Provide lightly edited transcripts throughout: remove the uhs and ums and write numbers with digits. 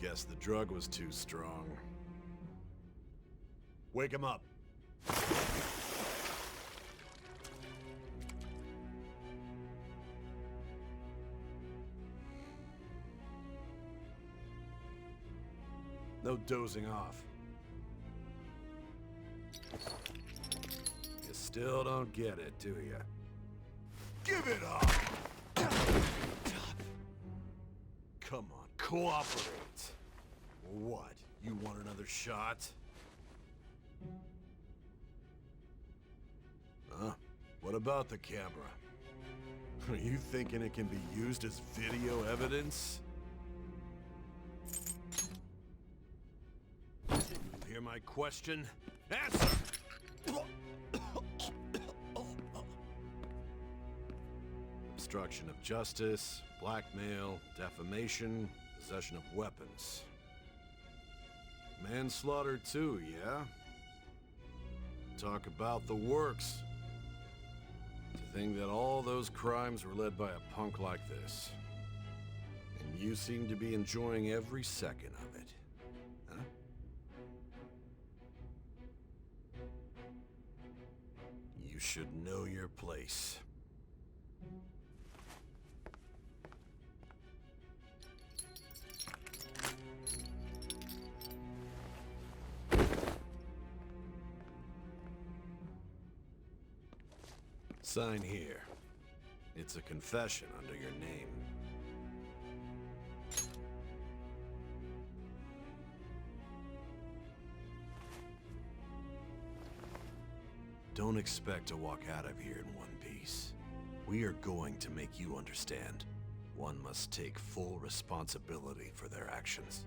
Guess the drug was too strong. Wake him up. No dozing off. You still don't get it, do you? Give it up! Come on, cooperate. What? You want another shot? Huh? What about the camera? Are you thinking it can be used as video evidence? Did you hear my question? Answer! Obstruction of justice, blackmail, defamation, possession of weapons. Manslaughter too, yeah? Talk about the works. To think that all those crimes were led by a punk like this. And you seem to be enjoying every second of it. Huh? You should know your place. Sign here. It's a confession under your name. Don't expect to walk out of here in one piece. We are going to make you understand. One must take full responsibility for their actions.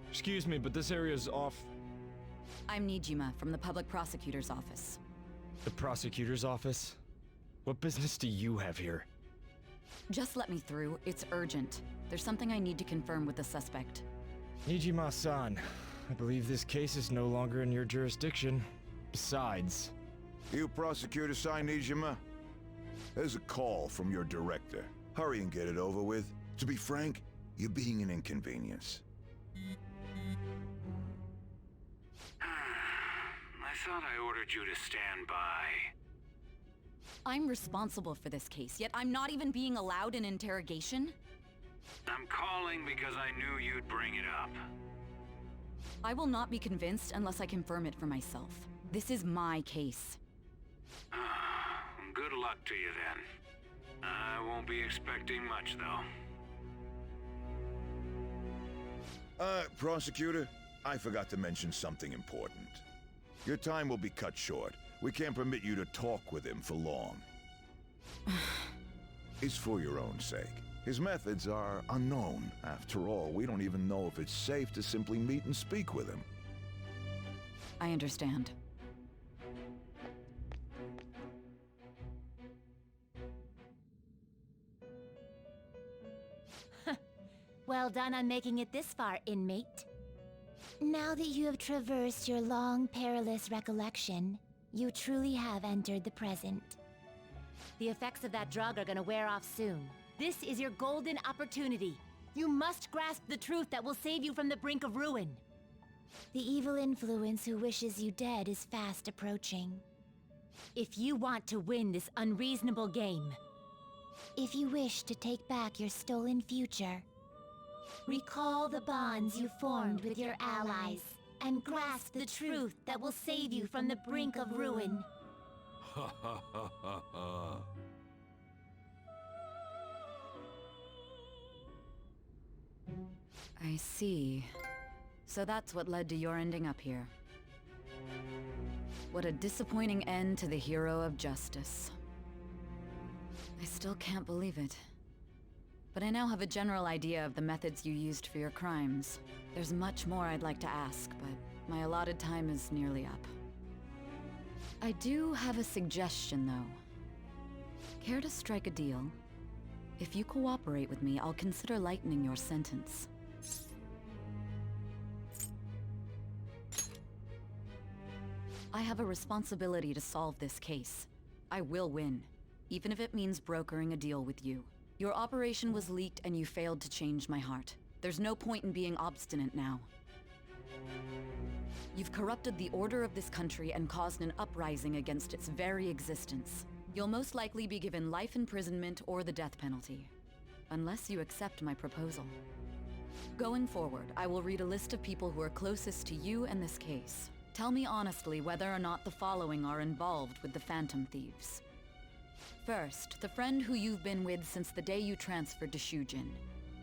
Excuse me, but this area's off... I'm Nijima from the Public Prosecutor's Office. The Prosecutor's Office? What business do you have here? Just let me through. It's urgent. There's something I need to confirm with the suspect. Nijima-san, I believe this case is no longer in your jurisdiction. Besides... You prosecutor signed Nijima? There's a call from your director. Hurry and get it over with. To be frank, you're being an inconvenience. I thought I ordered you to stand by. I'm responsible for this case, yet I'm not even being allowed an interrogation? I'm calling because I knew you'd bring it up. I will not be convinced unless I confirm it for myself. This is my case. Good luck to you then. I won't be expecting much, though. Prosecutor, I forgot to mention something important. Your time will be cut short. We can't permit you to talk with him for long. It's for your own sake. His methods are unknown. After all, we don't even know if it's safe to simply meet and speak with him. I understand. Well done on making it this far, inmate. Now that you have traversed your long, perilous recollection, you truly have entered the present. The effects of that drug are gonna wear off soon. This is your golden opportunity. You must grasp the truth that will save you from the brink of ruin. The evil influence who wishes you dead is fast approaching. If you want to win this unreasonable game, if you wish to take back your stolen future, recall the bonds you formed with your allies, and grasp the truth that will save you from the brink of ruin. Ha ha ha ha ha. I see. So that's what led to your ending up here. What a disappointing end to the hero of justice. I still can't believe it. but I now have a general idea of the methods you used for your crimes. There's much more I'd like to ask, but my allotted time is nearly up. I do have a suggestion, though. Care to strike a deal? If you cooperate with me, I'll consider lightening your sentence. I have a responsibility to solve this case. I will win, even if it means brokering a deal with you. Your operation was leaked and you failed to change my heart. There's no point in being obstinate now. You've corrupted the order of this country and caused an uprising against its very existence. You'll most likely be given life imprisonment or the death penalty, unless you accept my proposal. Going forward, I will read a list of people who are closest to you and this case. Tell me honestly whether or not the following are involved with the Phantom Thieves. First, the friend who you've been with since the day you transferred to Shujin,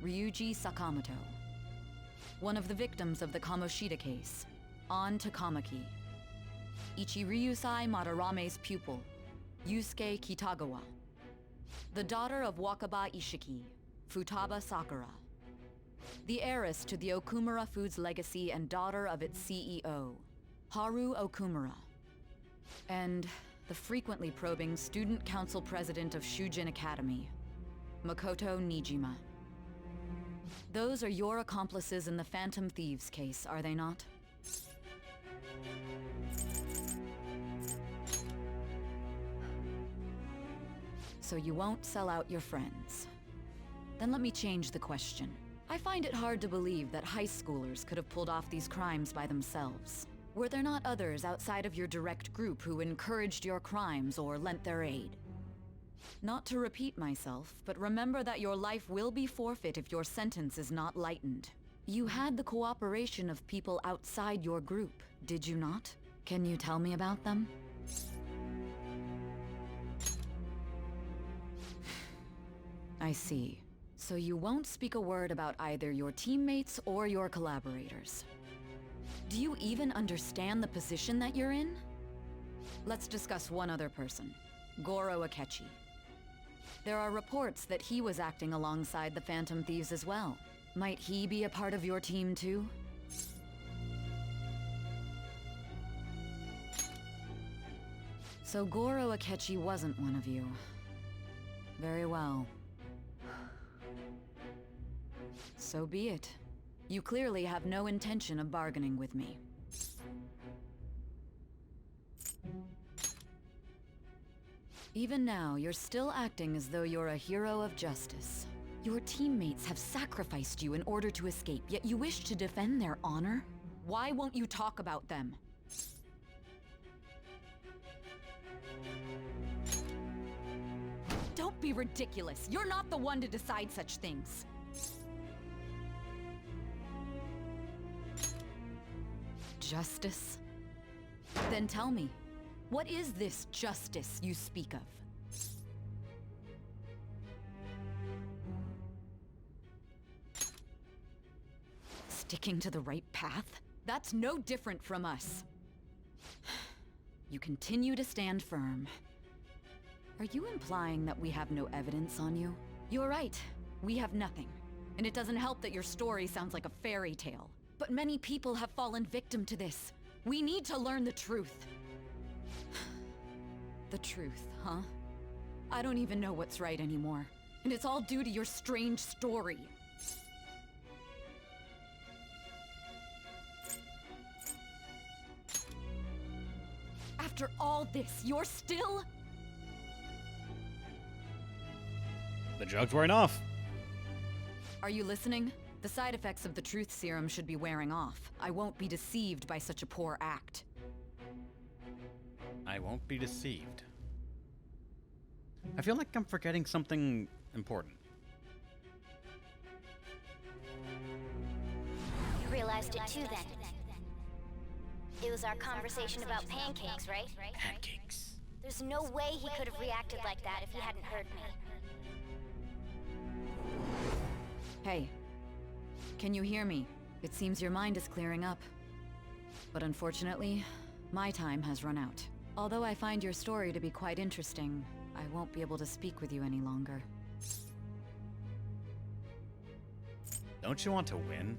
Ryuji Sakamoto. One of the victims of the Kamoshida case, An Takamaki. Ichiryusai Madarame's pupil, Yusuke Kitagawa. The daughter of Wakaba Ishiki, Futaba Sakura. The heiress to the Okumura Foods legacy and daughter of its CEO, Haru Okumura. And the frequently probing student council president of Shujin Academy, Makoto Nijima. Those are your accomplices in the Phantom Thieves case, are they not? So you won't sell out your friends. Then let me change the question. I find it hard to believe that high schoolers could have pulled off these crimes by themselves. Were there not others outside of your direct group who encouraged your crimes or lent their aid? Not to repeat myself, but remember that your life will be forfeit if your sentence is not lightened. You had the cooperation of people outside your group, did you not? Can you tell me about them? I see. So you won't speak a word about either your teammates or your collaborators. Do you even understand the position that you're in? Let's discuss one other person, Goro Akechi. There are reports that he was acting alongside the Phantom Thieves as well. Might he be a part of your team too? So Goro Akechi wasn't one of you. Very well. So be it. You clearly have no intention of bargaining with me. Even now, you're still acting as though you're a hero of justice. Your teammates have sacrificed you in order to escape, yet you wish to defend their honor? Why won't you talk about them? Don't be ridiculous. You're not the one to decide such things. Justice? Then tell me, what is this justice you speak of? Sticking to the right path? That's no different from us. You continue to stand firm. Are you implying that we have no evidence on you? You're right. We have nothing. And it doesn't help that your story sounds like a fairy tale. But many people have fallen victim to this. We need to learn the truth. The truth, huh? I don't even know what's right anymore. And it's all due to your strange story. After all this, you're still... The drug's wearing off. Are you listening? The side effects of the truth serum should be wearing off. I won't be deceived by such a poor act. I won't be deceived. I feel like I'm forgetting something important. You realized it too then. It was our conversation about pancakes, right? Pancakes. There's no way he could have reacted like that if he hadn't heard me. Hey. Can you hear me? It seems your mind is clearing up. But unfortunately, my time has run out. Although I find your story to be quite interesting, I won't be able to speak with you any longer. Don't you want to win?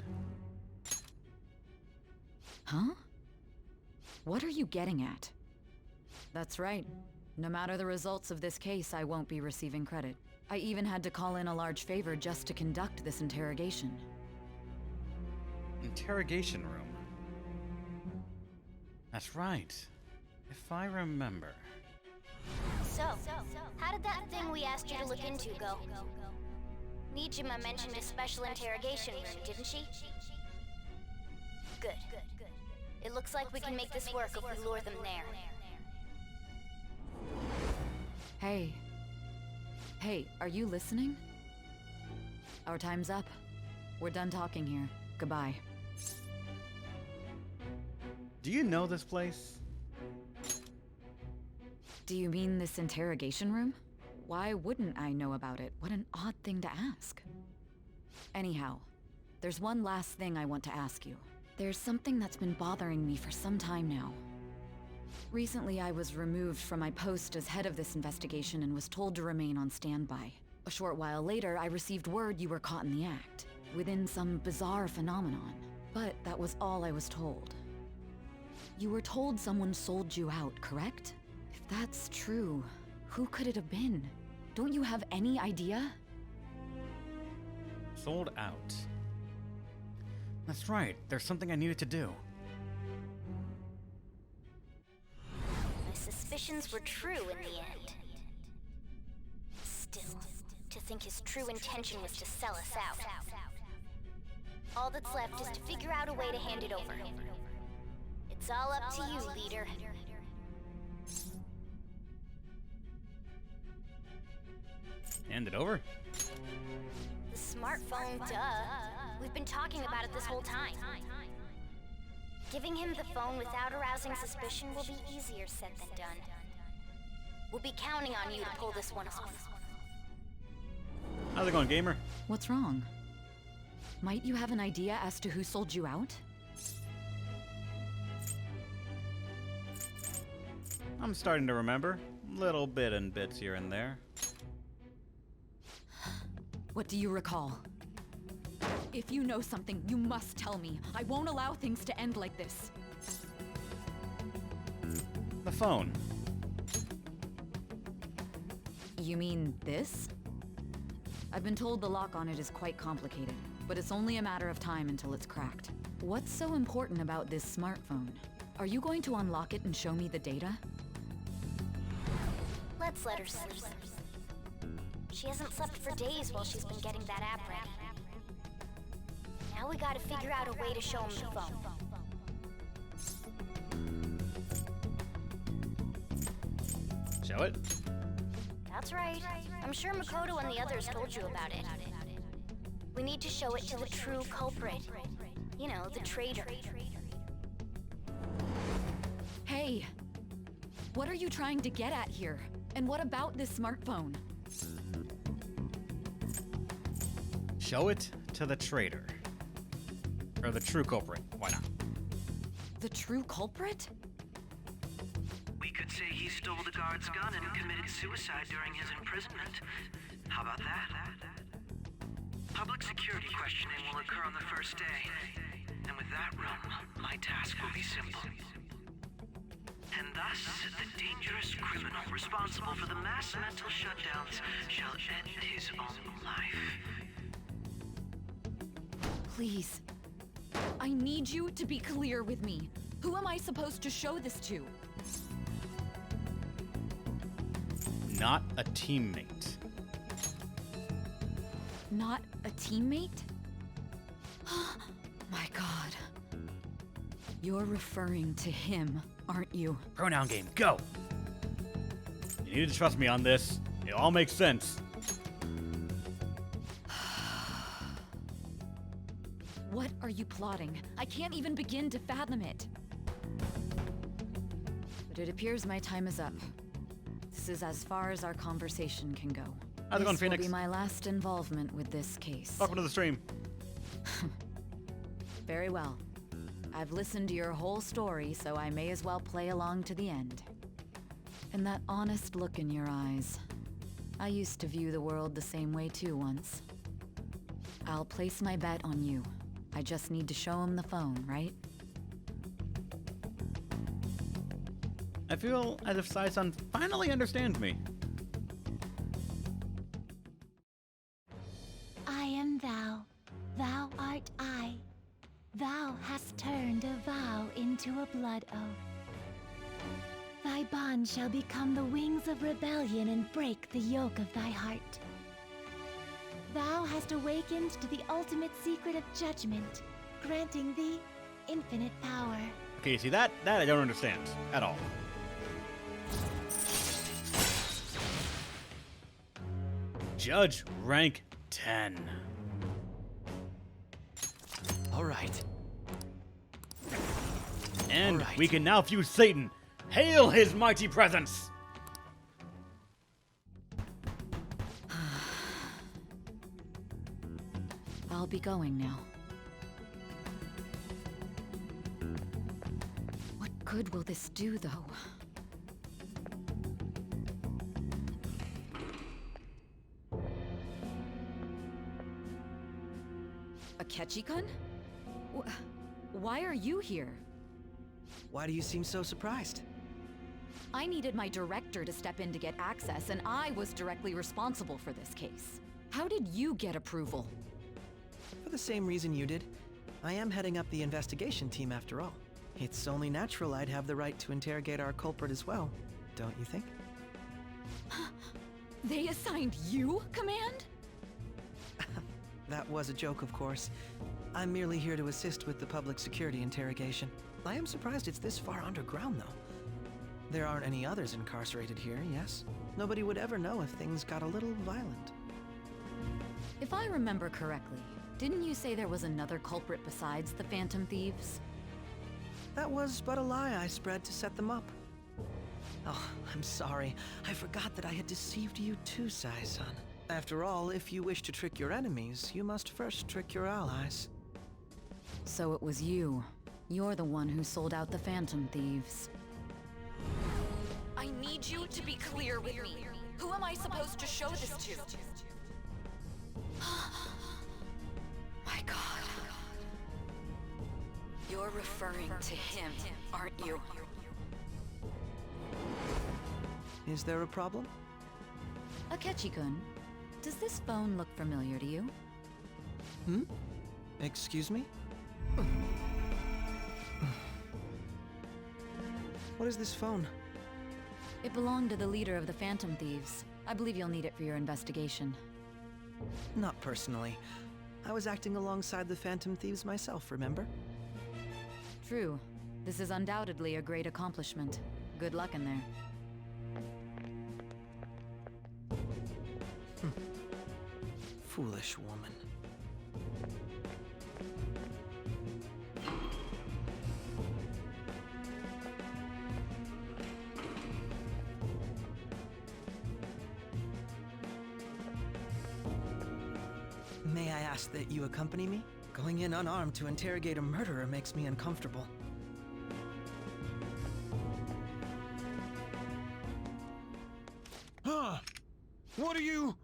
Huh? What are you getting at? That's right. No matter the results of this case, I won't be receiving credit. I even had to call in a large favor just to conduct this interrogation. Interrogation room. That's right. If I remember. So, how did that thing we asked you to look into go? Nijima mentioned a special interrogation room, didn't she? Good. It looks like we can make this work if we lure them there. Hey. Hey, are you listening? Our time's up. We're done talking here. Goodbye. Do you know this place? Do you mean this interrogation room? Why wouldn't I know about it? What an odd thing to ask. Anyhow, there's one last thing I want to ask you. There's something that's been bothering me for some time now. Recently, I was removed from my post as head of this investigation and was told to remain on standby. A short while later, I received word you were caught in the act, within some bizarre phenomenon. But that was all I was told. You were told someone sold you out, correct? If that's true, who could it have been? Don't you have any idea? Sold out. That's right. There's something I needed to do. My suspicions were true in the end. Still, to think his true intention was to sell us out. All that's left is to figure out a way to hand it over. It's all up to you, leader. Hand it over? The smartphone, duh. We've been talking about it this whole time. Giving him the phone without arousing suspicion will be easier said than done. We'll be counting on you to pull this one off. How's it going, gamer? What's wrong? Might you have an idea as to who sold you out? I'm starting to remember. Little bit and bits here and there. What do you recall? If you know something, you must tell me. I won't allow things to end like this. The phone. You mean this? I've been told the lock on it is quite complicated, but it's only a matter of time until it's cracked. What's so important about this smartphone? Are you going to unlock it and show me the data? Let's let her sleep. She hasn't slept for days while she's been getting that app ready. Now we gotta figure out a way to show him the phone. Show it? That's right. I'm sure Makoto and the others told you about it. We need to show it to the true culprit. You know, the traitor. Hey! What are you trying to get at here? And what about this smartphone? Show it to the traitor. Or the true culprit. Why not? The true culprit? We could say he stole the guard's gun and committed suicide during his imprisonment. How about that? Public security questioning will occur on the first day. And with that room, my task will be simple. And thus, the dangerous criminal responsible for the mass mental shutdowns shall end his own life. Please. I need you to be clear with me. Who am I supposed to show this to? Not a teammate. Not a teammate? My God. You're referring to him, aren't you? Pronoun game, go! You need to trust me on this. It all makes sense. What are you plotting? I can't even begin to fathom it. But it appears my time is up. This is as far as our conversation can go. How's it going, This will Phoenix? be my last involvement with this case. Welcome to the stream. Very well. I've listened to your whole story, so I may as well play along to the end. And that honest look in your eyes. I used to view the world the same way too once. I'll place my bet on you. I just need to show him the phone, right? I feel as if Sai-san finally understands me. I am thou, thou art I. Thou hast turned a vow into a blood oath. Thy bond shall become the wings of rebellion and break the yoke of thy heart. Thou hast awakened to the ultimate secret of judgment, granting thee infinite power. Okay, see that I don't understand at all. Judge rank 10. All right. And All right. we can now fuse Satan. Hail his mighty presence! I'll be going now. What good will this do, though? Akechi-kun? Why are you here? Why do you seem so surprised? I needed my director to step in to get access, and I was directly responsible for this case. How did you get approval? For the same reason you did. I am heading up the investigation team after all. It's only natural I'd have the right to interrogate our culprit as well, don't you think? They assigned you command? That was a joke, of course. I'm merely here to assist with the public security interrogation. I am surprised it's this far underground, though. There aren't any others incarcerated here, yes? Nobody would ever know if things got a little violent. If I remember correctly, didn't you say there was another culprit besides the Phantom Thieves? That was but a lie I spread to set them up. Oh, I'm sorry. I forgot that I had deceived you too, Sai-san. After all, if you wish to trick your enemies, you must first trick your allies. So it was you. You're the one who sold out the Phantom Thieves. I need you to be clear with me. Who am I supposed to show this to? My God. You're referring to him, aren't you? Is there a problem? Akechi-kun, does this phone look familiar to you? Hmm? Excuse me? What is this phone? It belonged to the leader of the Phantom Thieves. I believe you'll need it for your investigation. Not personally. I was acting alongside the Phantom Thieves myself, remember? True. This is undoubtedly a great accomplishment. Good luck in there. Foolish woman. May I ask that you accompany me? Going in unarmed to interrogate a murderer makes me uncomfortable. Huh? What are you?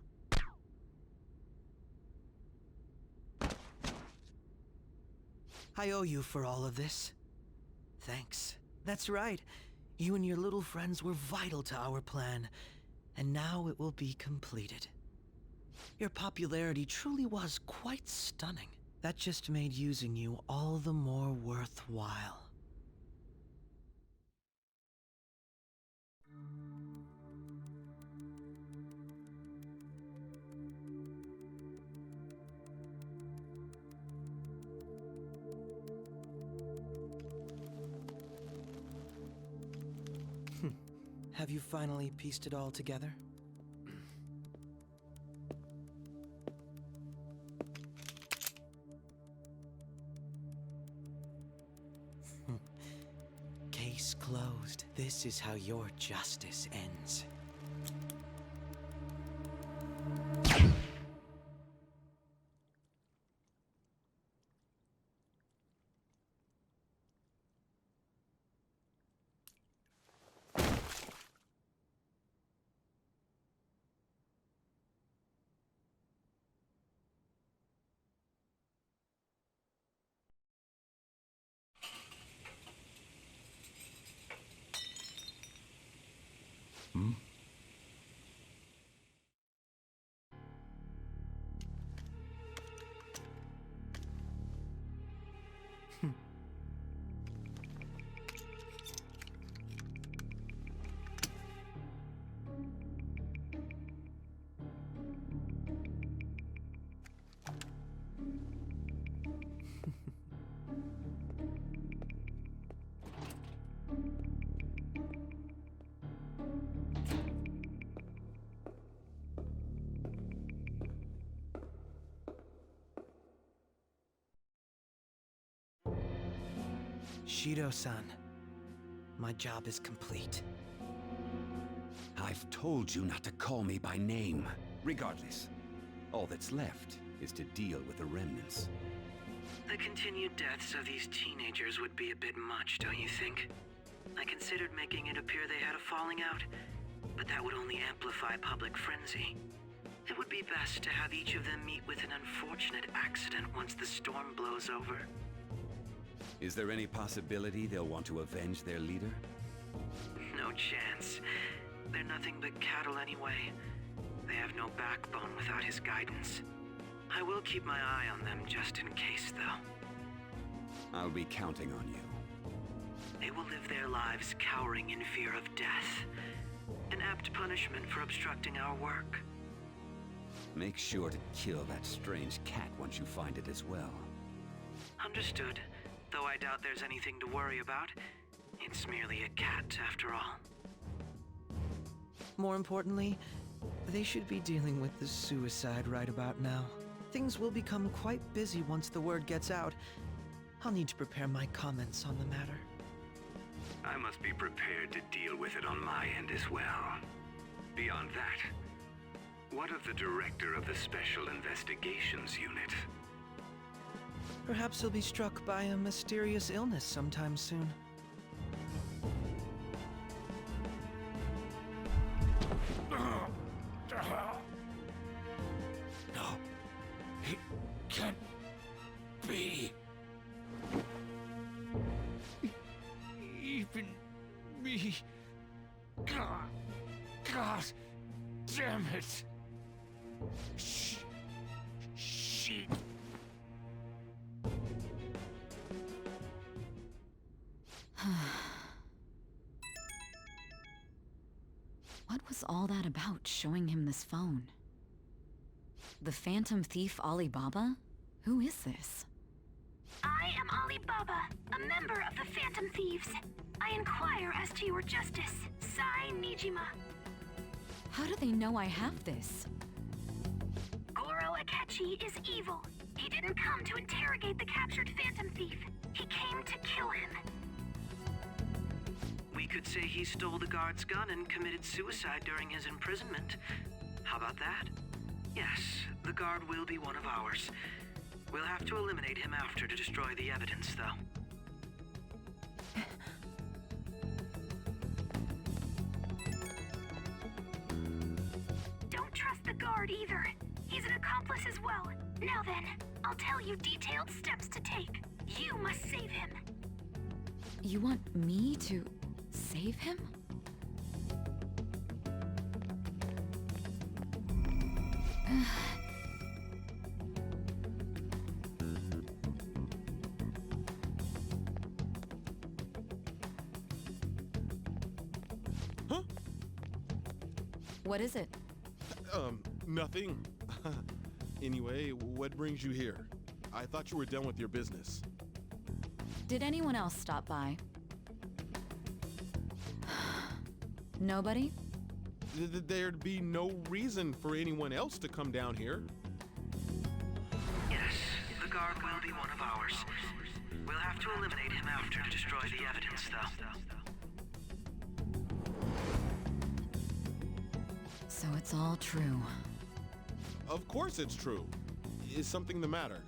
I owe you for all of this. Thanks. That's right. You and your little friends were vital to our plan, and now it will be completed. Your popularity truly was quite stunning. That just made using you all the more worthwhile. Have you finally pieced it all together? Case closed. This is how your justice ends. Shido-san, my job is complete. I've told you not to call me by name. Regardless, all that's left is to deal with the remnants. The continued deaths of these teenagers would be a bit much, don't you think? I considered making it appear they had a falling out, but that would only amplify public frenzy. It would be best to have each of them meet with an unfortunate accident once the storm blows over. Is there any possibility they'll want to avenge their leader? No chance. They're nothing but cattle anyway. They have no backbone without his guidance. I will keep my eye on them just in case, though. I'll be counting on you. They will live their lives cowering in fear of death. An apt punishment for obstructing our work. Make sure to kill that strange cat once you find it as well. Understood. Though I doubt there's anything to worry about. It's merely a cat, after all. More importantly, they should be dealing with the suicide right about now. Things will become quite busy once the word gets out. I'll need to prepare my comments on the matter. I must be prepared to deal with it on my end as well. Beyond that, what of the director of the Special Investigations Unit? Perhaps he'll be struck by a mysterious illness sometime soon. No, it can't be. Even me. God damn it. Shit. What was all that about, showing him this phone? The Phantom Thief Alibaba? Who is this? I am Alibaba, a member of the Phantom Thieves. I inquire as to your justice, Sai Nijima. How do they know I have this? Goro Akechi is evil. He didn't come to interrogate the captured Phantom Thief. He came to kill him. We could say he stole the guard's gun and committed suicide during his imprisonment. How about that? Yes, the guard will be one of ours. We'll have to eliminate him after to destroy the evidence, though. Don't trust the guard either. He's an accomplice as well. Now then, I'll tell you detailed steps to take. You must save him. You want me to save him? Huh? What is it? Nothing. Anyway, what brings you here? I thought you were done with your business. Did anyone else stop by? Nobody? There'd be no reason for anyone else to come down here. Yes, the guard will be one of ours. We'll have to eliminate him after to destroy the evidence, though. So it's all true. Of course it's true. Is something the matter?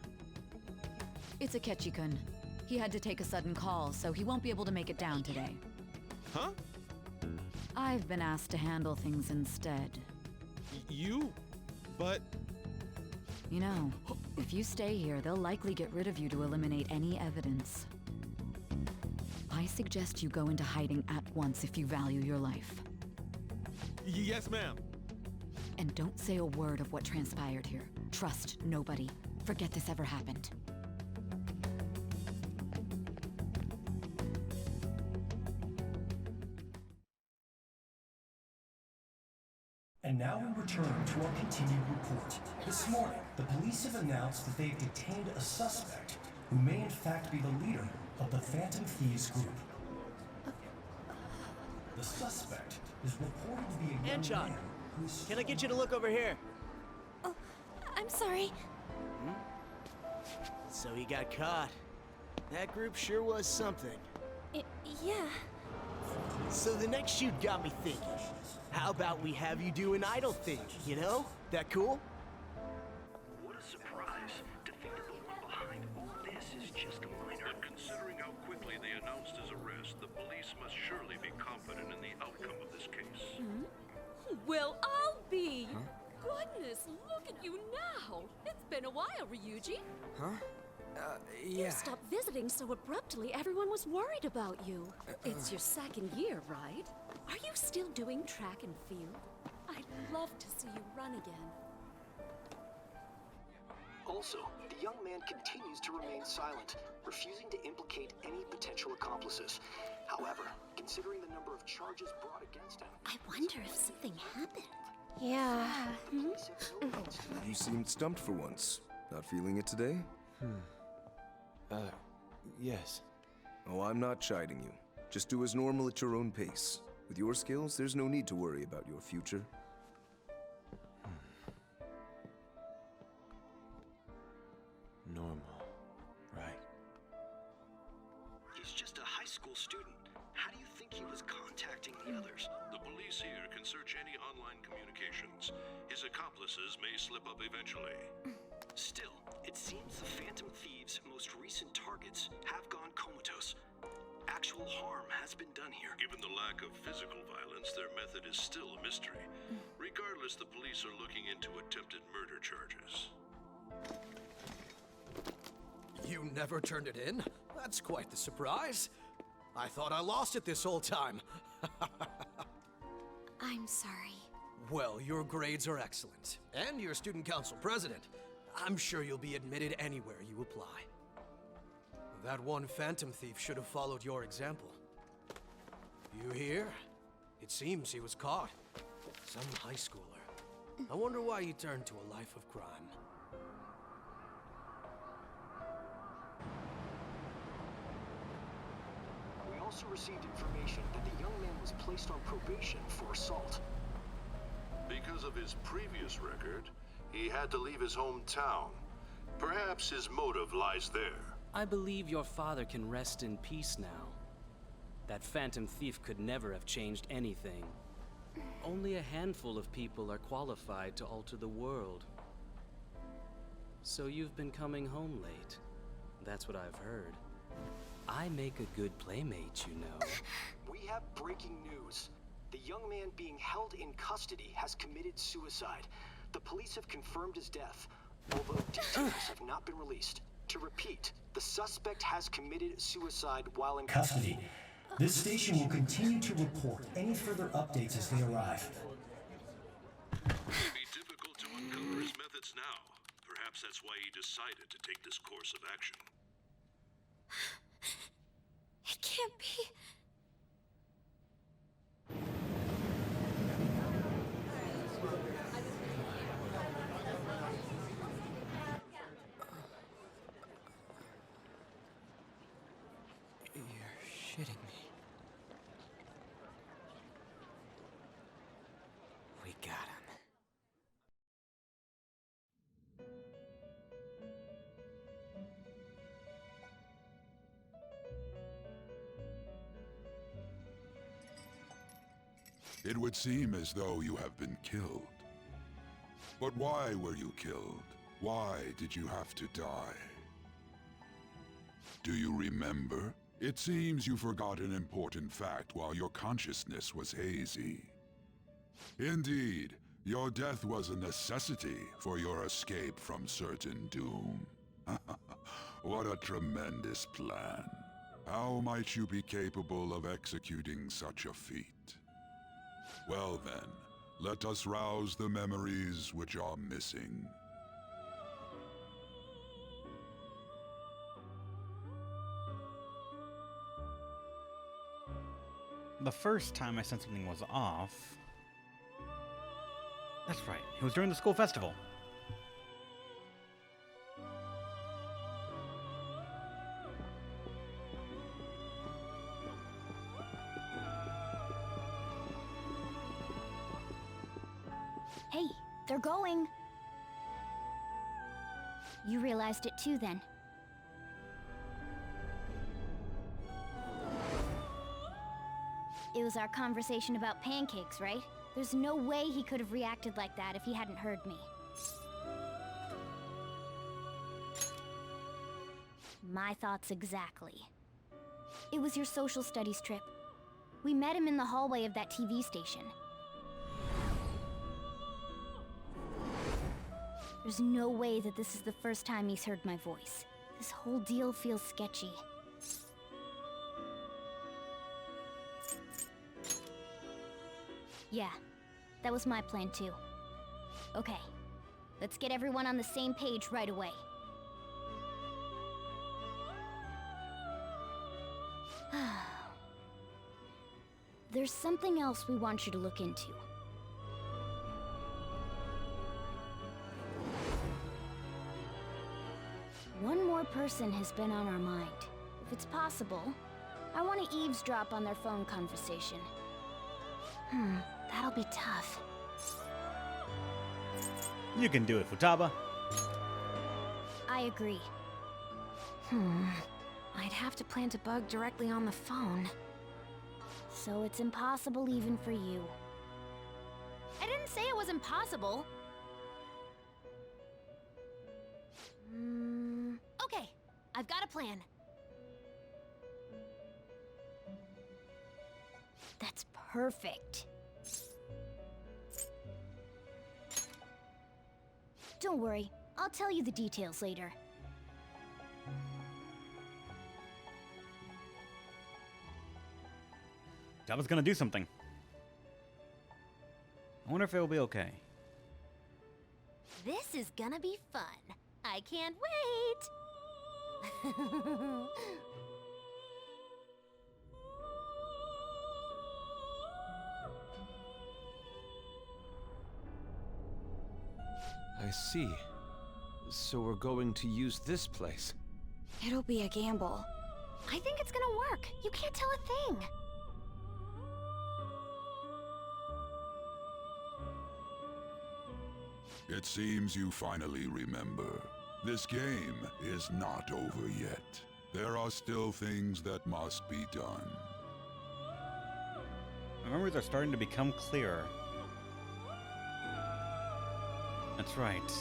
It's Akechi-kun. He had to take a sudden call, so he won't be able to make it down today. Huh? I've been asked to handle things instead. You? But... You know, if you stay here, they'll likely get rid of you to eliminate any evidence. I suggest you go into hiding at once if you value your life. Yes, ma'am. And don't say a word of what transpired here. Trust nobody. Forget this ever happened. And now we return to our continued report. This morning, the police have announced that they've detained a suspect who may in fact be the leader of the Phantom Thieves group. The suspect is reported to be a young Anton, man who's... can I get you to look over here? Oh, I'm sorry. So he got caught. That group sure was something. Yeah. So the next shoot got me thinking. How about we have you do an idol thing, you know? That cool? What a surprise to think that the one behind all this is just a minor. But considering how quickly they announced his arrest, the police must surely be confident in the outcome of this case. Well, I'll be. Goodness, look at you now. It's been a while, Ryuji. Huh? You stopped visiting so abruptly, everyone was worried about you. It's your second year, right? Are you still doing track and field? I'd love to see you run again. Also, the young man continues to remain silent, refusing to implicate any potential accomplices. However, considering the number of charges brought against him... I wonder if something happened. Yeah. You seemed stumped for once. Not feeling it today? Yes. Oh, I'm not chiding you. Just do as normal at your own pace. With your skills, there's no need to worry about your future. Normal. Right. He's just a high school student. How do you think he was contacting the others? The police here can search any online communications. His accomplices may slip up eventually. Still, it seems the Phantom Thieves' most recent targets have gone comatose. Actual harm has been done here. Given the lack of physical violence, their method is still a mystery. Regardless, the police are looking into attempted murder charges. You never turned it in? That's quite the surprise. I thought I lost it this whole time. I'm sorry. Well, your grades are excellent. And you're student council president. I'm sure you'll be admitted anywhere you apply. That one Phantom Thief should have followed your example. You hear? It seems he was caught. Some high schooler. I wonder why he turned to a life of crime. We also received information that the young man was placed on probation for assault. Because of his previous record, he had to leave his hometown. Perhaps his motive lies there. I believe your father can rest in peace now. That Phantom Thief could never have changed anything. Only a handful of people are qualified to alter the world. So you've been coming home late. That's what I've heard. I make a good playmate, you know. We have breaking news. The young man being held in custody has committed suicide. The police have confirmed his death, although details have not been released. To repeat, the suspect has committed suicide while in Custody. This station will continue to report any further updates as they arrive. It would be difficult to uncover his methods now. Perhaps that's why he decided to take this course of action. It can't be. You're shitting me. We got him. It would seem as though you have been killed. But why were you killed? Why did you have to die? Do you remember? It seems you forgot an important fact while your consciousness was hazy. Indeed, your death was a necessity for your escape from certain doom. What a tremendous plan. How might you be capable of executing such a feat? Well then, Let us rouse the memories which are missing. The first time I sensed something was off... That's right, it was during the school festival. Hey, they're going. You realized it too, then. It was our conversation about pancakes, right? There's no way he could have reacted like that if he hadn't heard me. My thoughts exactly. It was your social studies trip. We met him in the hallway of that TV station. There's no way that this is the first time he's heard my voice. This whole deal feels sketchy. Yeah, that was my plan too. Okay, let's get everyone on the same page right away. There's something else we want you to look into. One more person has been on our mind. If it's possible, I want to eavesdrop on their phone conversation. That'll be tough. You can do it, Futaba. I agree. I'd have to plant a bug directly on the phone. So it's impossible even for you. I didn't say it was impossible. Okay, I've got a plan. That's perfect. Don't worry, I'll tell you the details later. Futaba's gonna do something. I wonder if it'll be okay. This is gonna be fun. I can't wait! I see. So we're going to use this place. It'll be a gamble. I think it's gonna work. You can't tell a thing. It seems you finally remember. This game is not over yet. There are still things that must be done. My memories are starting to become clearer. That's right.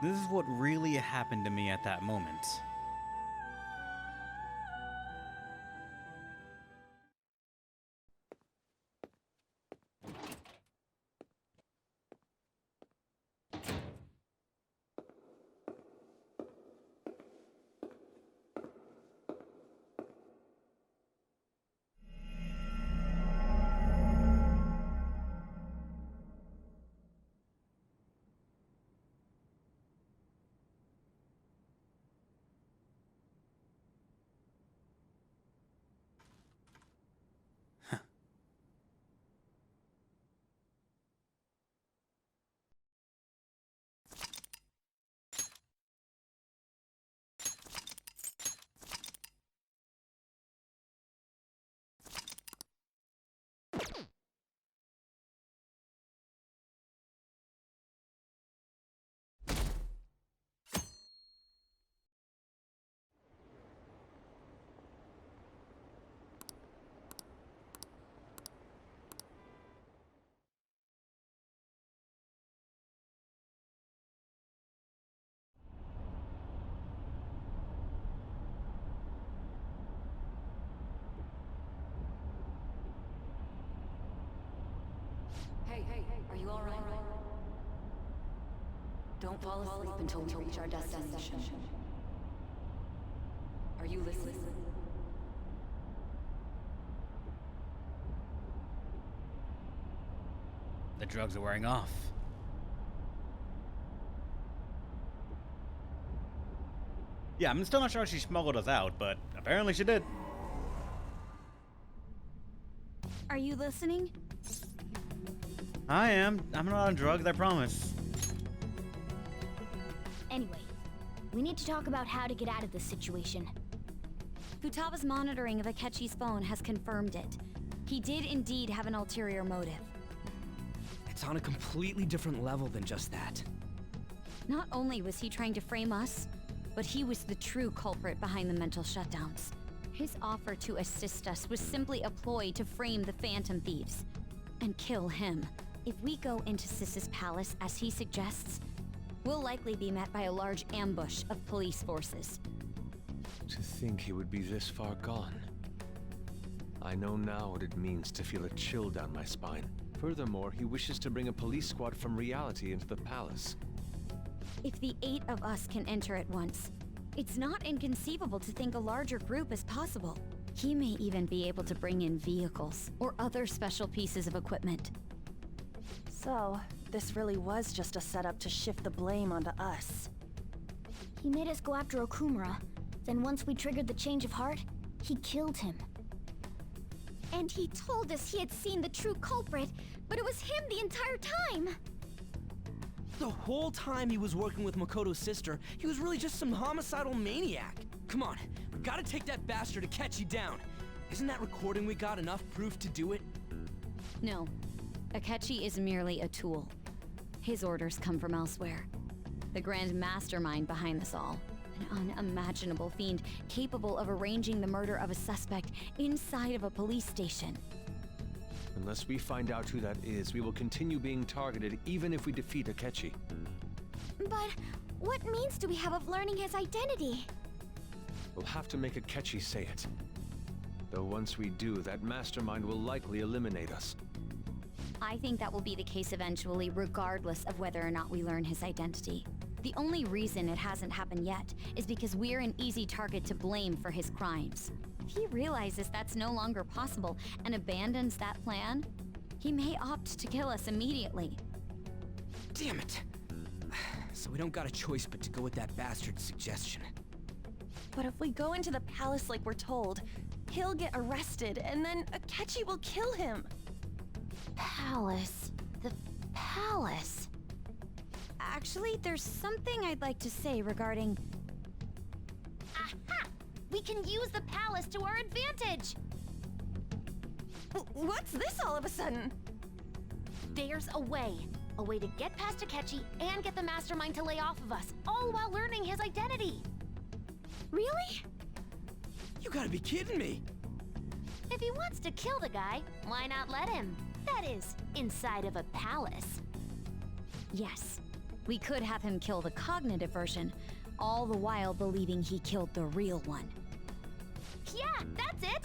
This is what really happened to me at that moment. Hey, are you all right? Don't fall asleep until we reach our destination. Are you listening? The drugs are wearing off. Yeah, I'm still not sure she smuggled us out, but apparently she did. Are you listening? I am. I'm not on drugs, I promise. Anyway, we need to talk about how to get out of this situation. Futaba's monitoring of Akechi's phone has confirmed it. He did indeed have an ulterior motive. It's on a completely different level than just that. Not only was he trying to frame us, but he was the true culprit behind the mental shutdowns. His offer to assist us was simply a ploy to frame the Phantom Thieves and kill him. If we go into Sis's palace as he suggests, we'll likely be met by a large ambush of police forces. To think he would be this far gone. I know now what it means to feel a chill down my spine. Furthermore, he wishes to bring a police squad from reality into the palace. If the 8 of us can enter at once, it's not inconceivable to think a larger group is possible. He may even be able to bring in vehicles or other special pieces of equipment. So, this really was just a setup to shift the blame onto us. He made us go after Okumura. Then once we triggered the change of heart, he killed him. And he told us he had seen the true culprit, but it was him the entire time! The whole time he was working with Makoto's sister, he was really just some homicidal maniac. Come on, we gotta take that bastard Akechi down. Isn't that recording we got enough proof to do it? No. Akechi is merely a tool. His orders come from elsewhere. The grand mastermind behind this all. An unimaginable fiend capable of arranging the murder of a suspect inside of a police station. Unless we find out who that is, we will continue being targeted even if we defeat Akechi. But what means do we have of learning his identity? We'll have to make Akechi say it. Though once we do, that mastermind will likely eliminate us. I think that will be the case eventually, regardless of whether or not we learn his identity. The only reason it hasn't happened yet is because we're an easy target to blame for his crimes. If he realizes that's no longer possible and abandons that plan, he may opt to kill us immediately. Damn it! So we don't got a choice but to go with that bastard's suggestion. But if we go into the palace like we're told, he'll get arrested and then Akechi will kill him. Palace. The palace. Actually, there's something I'd like to say regarding... Aha! We can use the palace to our advantage! What's this all of a sudden? There's a way. A way to get past Akechi and get the mastermind to lay off of us, all while learning his identity. Really? You gotta be kidding me! If he wants to kill the guy, why not let him? That is, inside of a palace. Yes. We could have him kill the cognitive version, all the while believing he killed the real one. Yeah, that's it!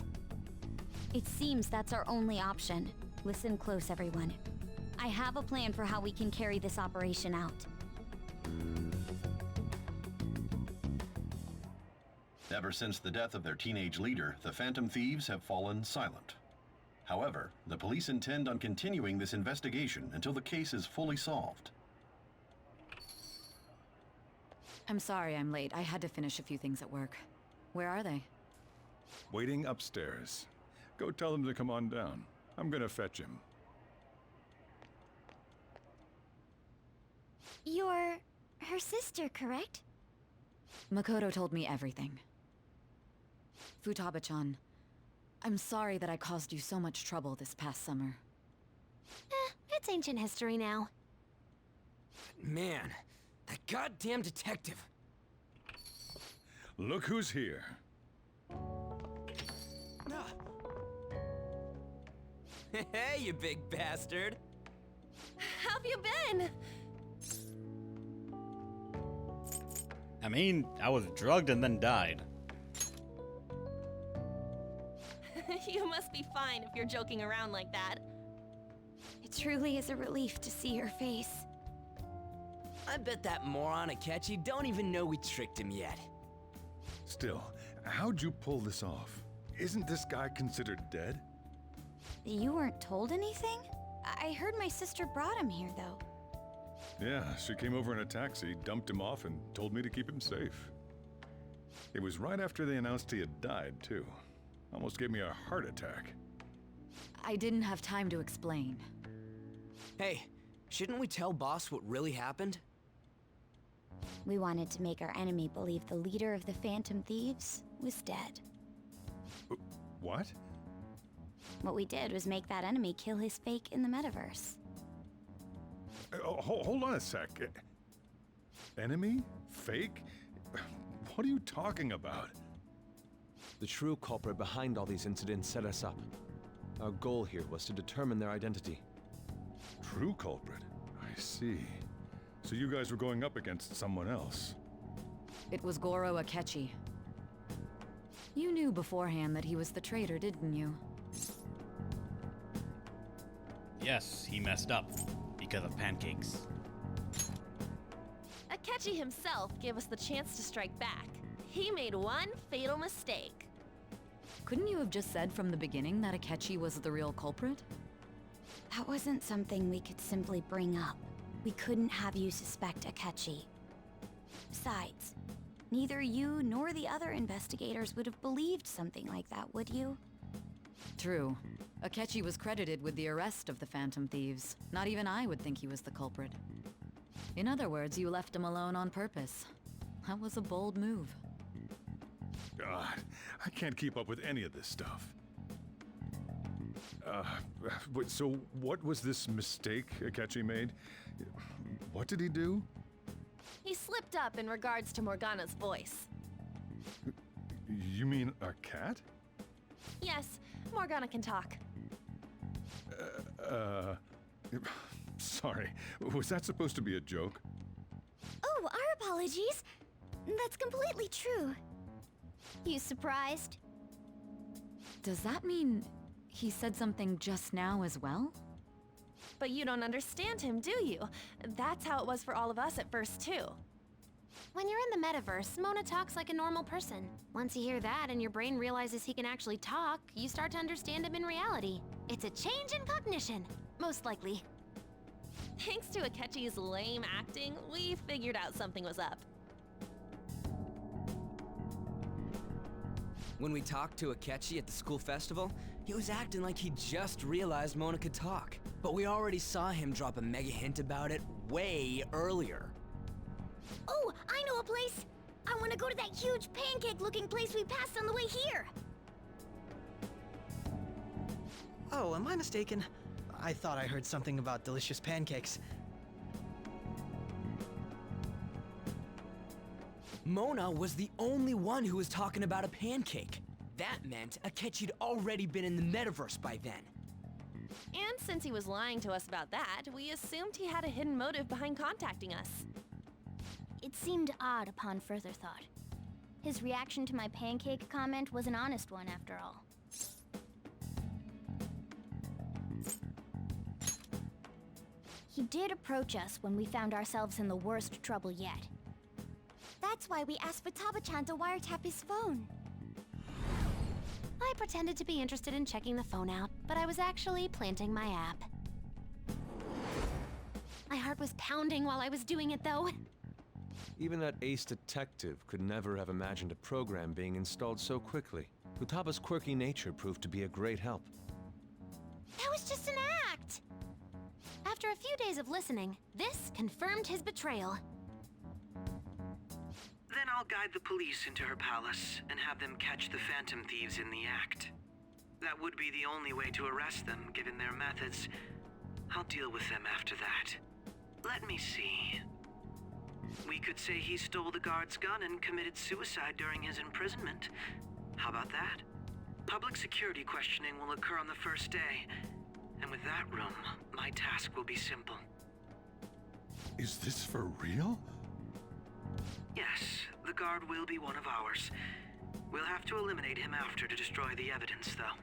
It seems that's our only option. Listen close, everyone. I have a plan for how we can carry this operation out. Ever since the death of their teenage leader, the Phantom Thieves have fallen silent. However, the police intend on continuing this investigation until the case is fully solved. I'm sorry I'm late. I had to finish a few things at work. Where are they? Waiting upstairs. Go tell them to come on down. I'm gonna fetch him. You're her sister, correct? Makoto told me everything. Futaba-chan, I'm sorry that I caused you so much trouble this past summer. It's ancient history now. Man, that goddamn detective. Look who's here. Hey, you big bastard. How have you been? I mean, I was drugged and then died. You must be fine if you're joking around like that. It truly is a relief to see your face. I bet that moron Akechi don't even know we tricked him yet. Still, how'd you pull this off? Isn't this guy considered dead? You weren't told anything? I heard my sister brought him here, though. Yeah, she came over in a taxi, dumped him off, and told me to keep him safe. It was right after they announced he had died, too. Almost gave me a heart attack. I didn't have time to explain. Hey, shouldn't we tell Boss what really happened? We wanted to make our enemy believe the leader of the Phantom Thieves was dead. What? What we did was make that enemy kill his fake in the metaverse. Hold on a sec. Enemy? Fake? What are you talking about? The true culprit behind all these incidents set us up. Our goal here was to determine their identity. True culprit? I see. So you guys were going up against someone else? It was Goro Akechi. You knew beforehand that he was the traitor, didn't you? Yes, he messed up because of pancakes. Akechi himself gave us the chance to strike back. He made one fatal mistake. Couldn't you have just said from the beginning that Akechi was the real culprit? That wasn't something we could simply bring up. We couldn't have you suspect Akechi. Besides, neither you nor the other investigators would have believed something like that, would you? True. Akechi was credited with the arrest of the Phantom Thieves. Not even I would think he was the culprit. In other words, you left him alone on purpose. That was a bold move. God, I can't keep up with any of this stuff. So what was this mistake Akechi made? What did he do? He slipped up in regards to Morgana's voice. You mean a cat? Yes, Morgana can talk. Sorry. Was that supposed to be a joke? Oh, our apologies. That's completely true. You surprised? Does that mean he said something just now as well? But you don't understand him, do you? That's how it was for all of us at first, too. When you're in the metaverse, Mona talks like a normal person. Once you hear that and your brain realizes he can actually talk, you start to understand him in reality. It's a change in cognition, most likely. Thanks to Akechi's lame acting, we figured out something was up. When we talked to Akechi at the school festival, he was acting like he just realized Mona could talk. But we already saw him drop a mega hint about it way earlier. Oh, I know a place! I want to go to that huge pancake-looking place we passed on the way here! Oh, am I mistaken? I thought I heard something about delicious pancakes. Mona was the only one who was talking about a pancake. That meant Akechi'd already been in the metaverse by then. And since he was lying to us about that, we assumed he had a hidden motive behind contacting us. It seemed odd upon further thought. His reaction to my pancake comment was an honest one, after all. He did approach us when we found ourselves in the worst trouble yet. That's why we asked Futaba-chan to wiretap his phone. I pretended to be interested in checking the phone out, but I was actually planting my app. My heart was pounding while I was doing it, though. Even that ace detective could never have imagined a program being installed so quickly. Futaba's quirky nature proved to be a great help. That was just an act! After a few days of listening, this confirmed his betrayal. Then I'll guide the police into her palace and have them catch the Phantom Thieves in the act. That would be the only way to arrest them, given their methods. I'll deal with them after that. Let me see. We could say he stole the guard's gun and committed suicide during his imprisonment. How about that? Public security questioning will occur on the first day. And with that room, my task will be simple. Is this for real? Yes, the guard will be one of ours. We'll have to eliminate him after to destroy the evidence, though.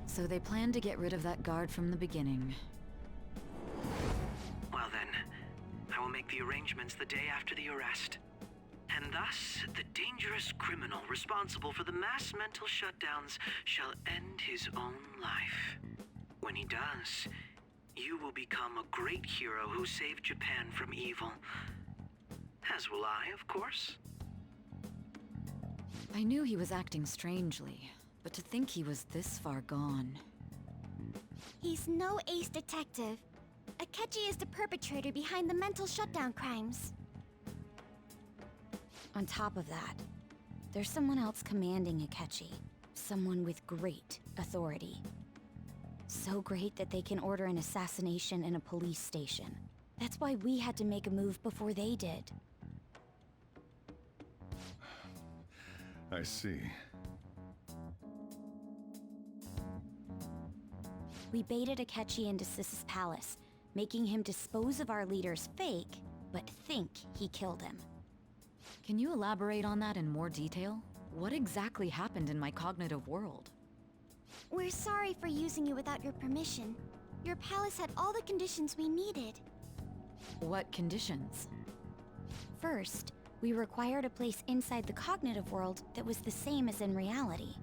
So they planned to get rid of that guard from the beginning. Well then, I will make the arrangements the day after the arrest. And thus, the dangerous criminal responsible for the mass mental shutdowns shall end his own life. When he does, you will become a great hero who saved Japan from evil. As will I, of course. I knew he was acting strangely, but to think he was this far gone. He's no ace detective. Akechi is the perpetrator behind the mental shutdown crimes. On top of that, there's someone else commanding Akechi. Someone with great authority. So great that they can order an assassination in a police station. That's why we had to make a move before they did. I see. We baited Akechi into Sis's palace, making him dispose of our leader's fake, but think he killed him. Can you elaborate on that in more detail? What exactly happened in my cognitive world? We're sorry for using you without your permission. Your palace had all the conditions we needed. What conditions? First, we required a place inside the cognitive world that was the same as in reality.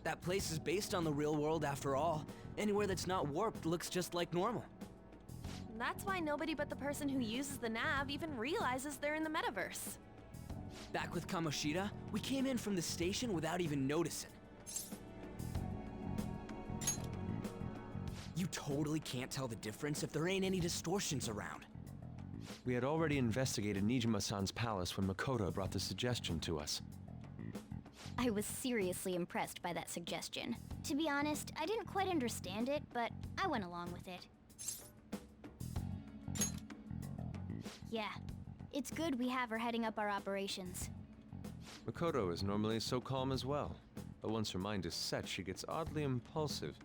That place is based on the real world after all. Anywhere that's not warped looks just like normal. That's why nobody but the person who uses the nav even realizes they're in the metaverse. Back with Kamoshida, we came in from the station without even noticing. You totally can't tell the difference if there ain't any distortions around. We had already investigated Nijima-san's palace when Makoto brought the suggestion to us. I was seriously impressed by that suggestion. To be honest, I didn't quite understand it, but I went along with it. Yeah, it's good we have her heading up our operations. Makoto is normally so calm as well, but once her mind is set, she gets oddly impulsive.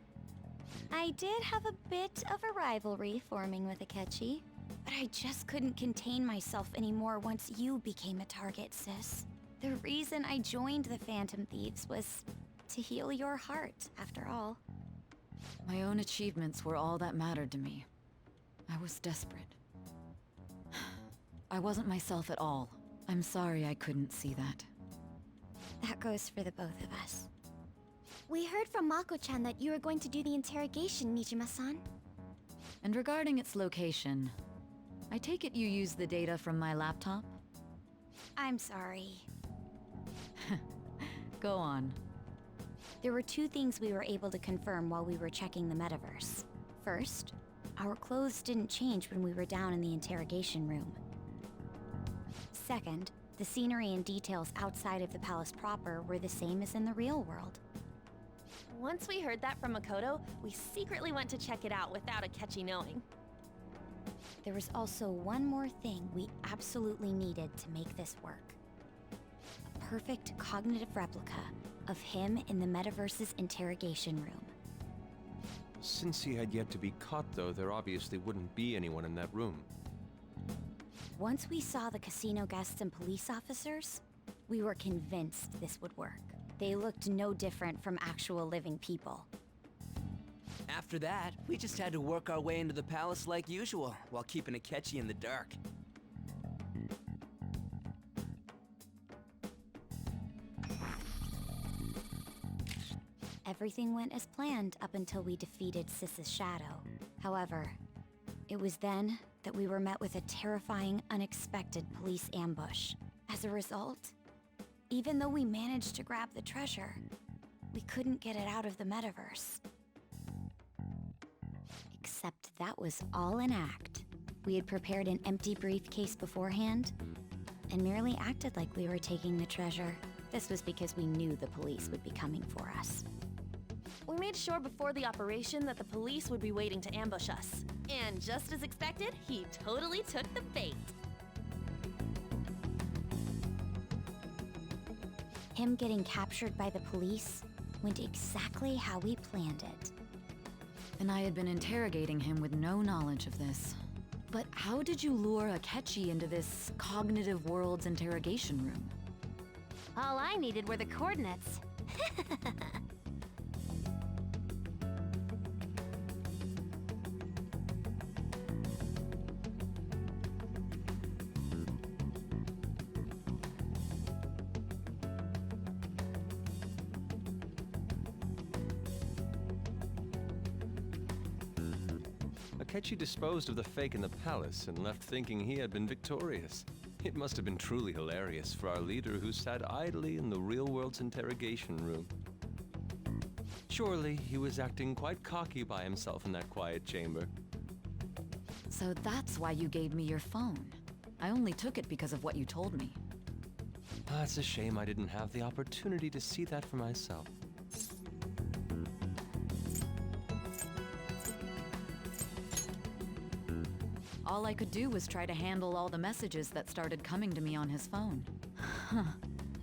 I did have a bit of a rivalry forming with Akechi, but I just couldn't contain myself anymore once you became a target, sis. The reason I joined the Phantom Thieves was to heal your heart, after all. My own achievements were all that mattered to me. I was desperate. I wasn't myself at all. I'm sorry I couldn't see that. That goes for the both of us. We heard from Mako-chan that you were going to do the interrogation, Nijima-san. And regarding its location, I take it you used the data from my laptop? I'm sorry. Go on. There were two things we were able to confirm while we were checking the metaverse. First, our clothes didn't change when we were down in the interrogation room. Second, the scenery and details outside of the palace proper were the same as in the real world. Once we heard that from Makoto, we secretly went to check it out without Akechi knowing. There was also one more thing we absolutely needed to make this work. A perfect cognitive replica of him in the metaverse's interrogation room. Since he had yet to be caught, though, there obviously wouldn't be anyone in that room. Once we saw the casino guests and police officers, we were convinced this would work. They looked no different from actual living people. After that, we just had to work our way into the palace like usual, while keeping Akechi in the dark. Everything went as planned up until we defeated Sis's shadow. However, it was then that we were met with a terrifying, unexpected police ambush. As a result, even though we managed to grab the treasure, we couldn't get it out of the metaverse. Except that was all an act. We had prepared an empty briefcase beforehand and merely acted like we were taking the treasure. This was because we knew the police would be coming for us. We made sure before the operation that the police would be waiting to ambush us. And just as expected, he totally took the bait. Him getting captured by the police went exactly how we planned it. And I had been interrogating him with no knowledge of this. But how did you lure Akechi into this cognitive world's interrogation room? All I needed were the coordinates. Akechi disposed of the fake in the palace and left thinking he had been victorious. It must have been truly hilarious for our leader who sat idly in the real world's interrogation room. Surely he was acting quite cocky by himself in that quiet chamber. So that's why you gave me your phone. I only took it because of what you told me. It's a shame I didn't have the opportunity to see that for myself. All I could do was try to handle all the messages that started coming to me on his phone. Huh.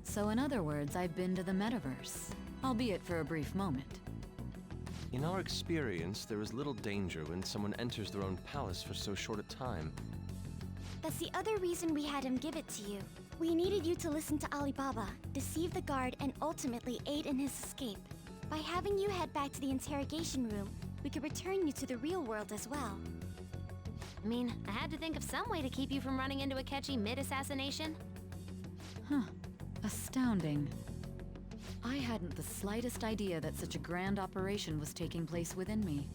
So in other words, I've been to the metaverse, albeit for a brief moment. In our experience, there is little danger when someone enters their own palace for so short a time. That's the other reason we had him give it to you. We needed you to listen to Alibaba, deceive the guard, and ultimately aid in his escape. By having you head back to the interrogation room, we could return you to the real world as well. I mean, I had to think of some way to keep you from running into Akechi mid-assassination. Huh. Astounding. I hadn't the slightest idea that such a grand operation was taking place within me.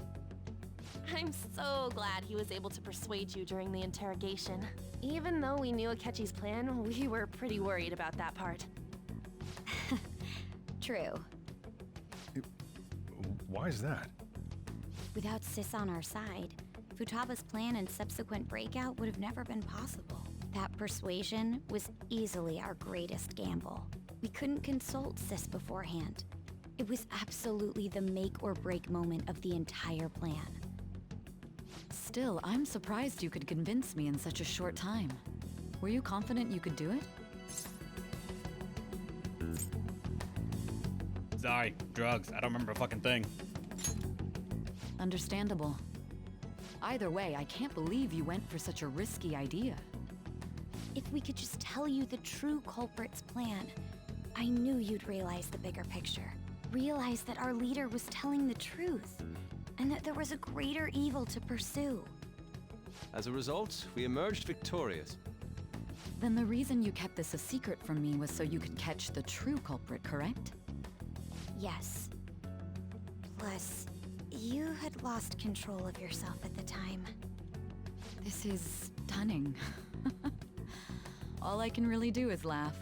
I'm so glad he was able to persuade you during the interrogation. Even though we knew Akechi's plan, we were pretty worried about that part. True. Why is that? Without Sis on our side, Futaba's plan and subsequent breakout would have never been possible. That persuasion was easily our greatest gamble. We couldn't consult Sis beforehand. It was absolutely the make or break moment of the entire plan. Still, I'm surprised you could convince me in such a short time. Were you confident you could do it? Sorry, drugs. I don't remember a fucking thing. Understandable. Either way, I can't believe you went for such a risky idea. If we could just tell you the true culprit's plan, I knew you'd realize the bigger picture. Realize that our leader was telling the truth, and that there was a greater evil to pursue. As a result, we emerged victorious. Then the reason you kept this a secret from me was so you could catch the true culprit, correct? Yes. Plus, you had lost control of yourself at the time. This is stunning. All I can really do is laugh.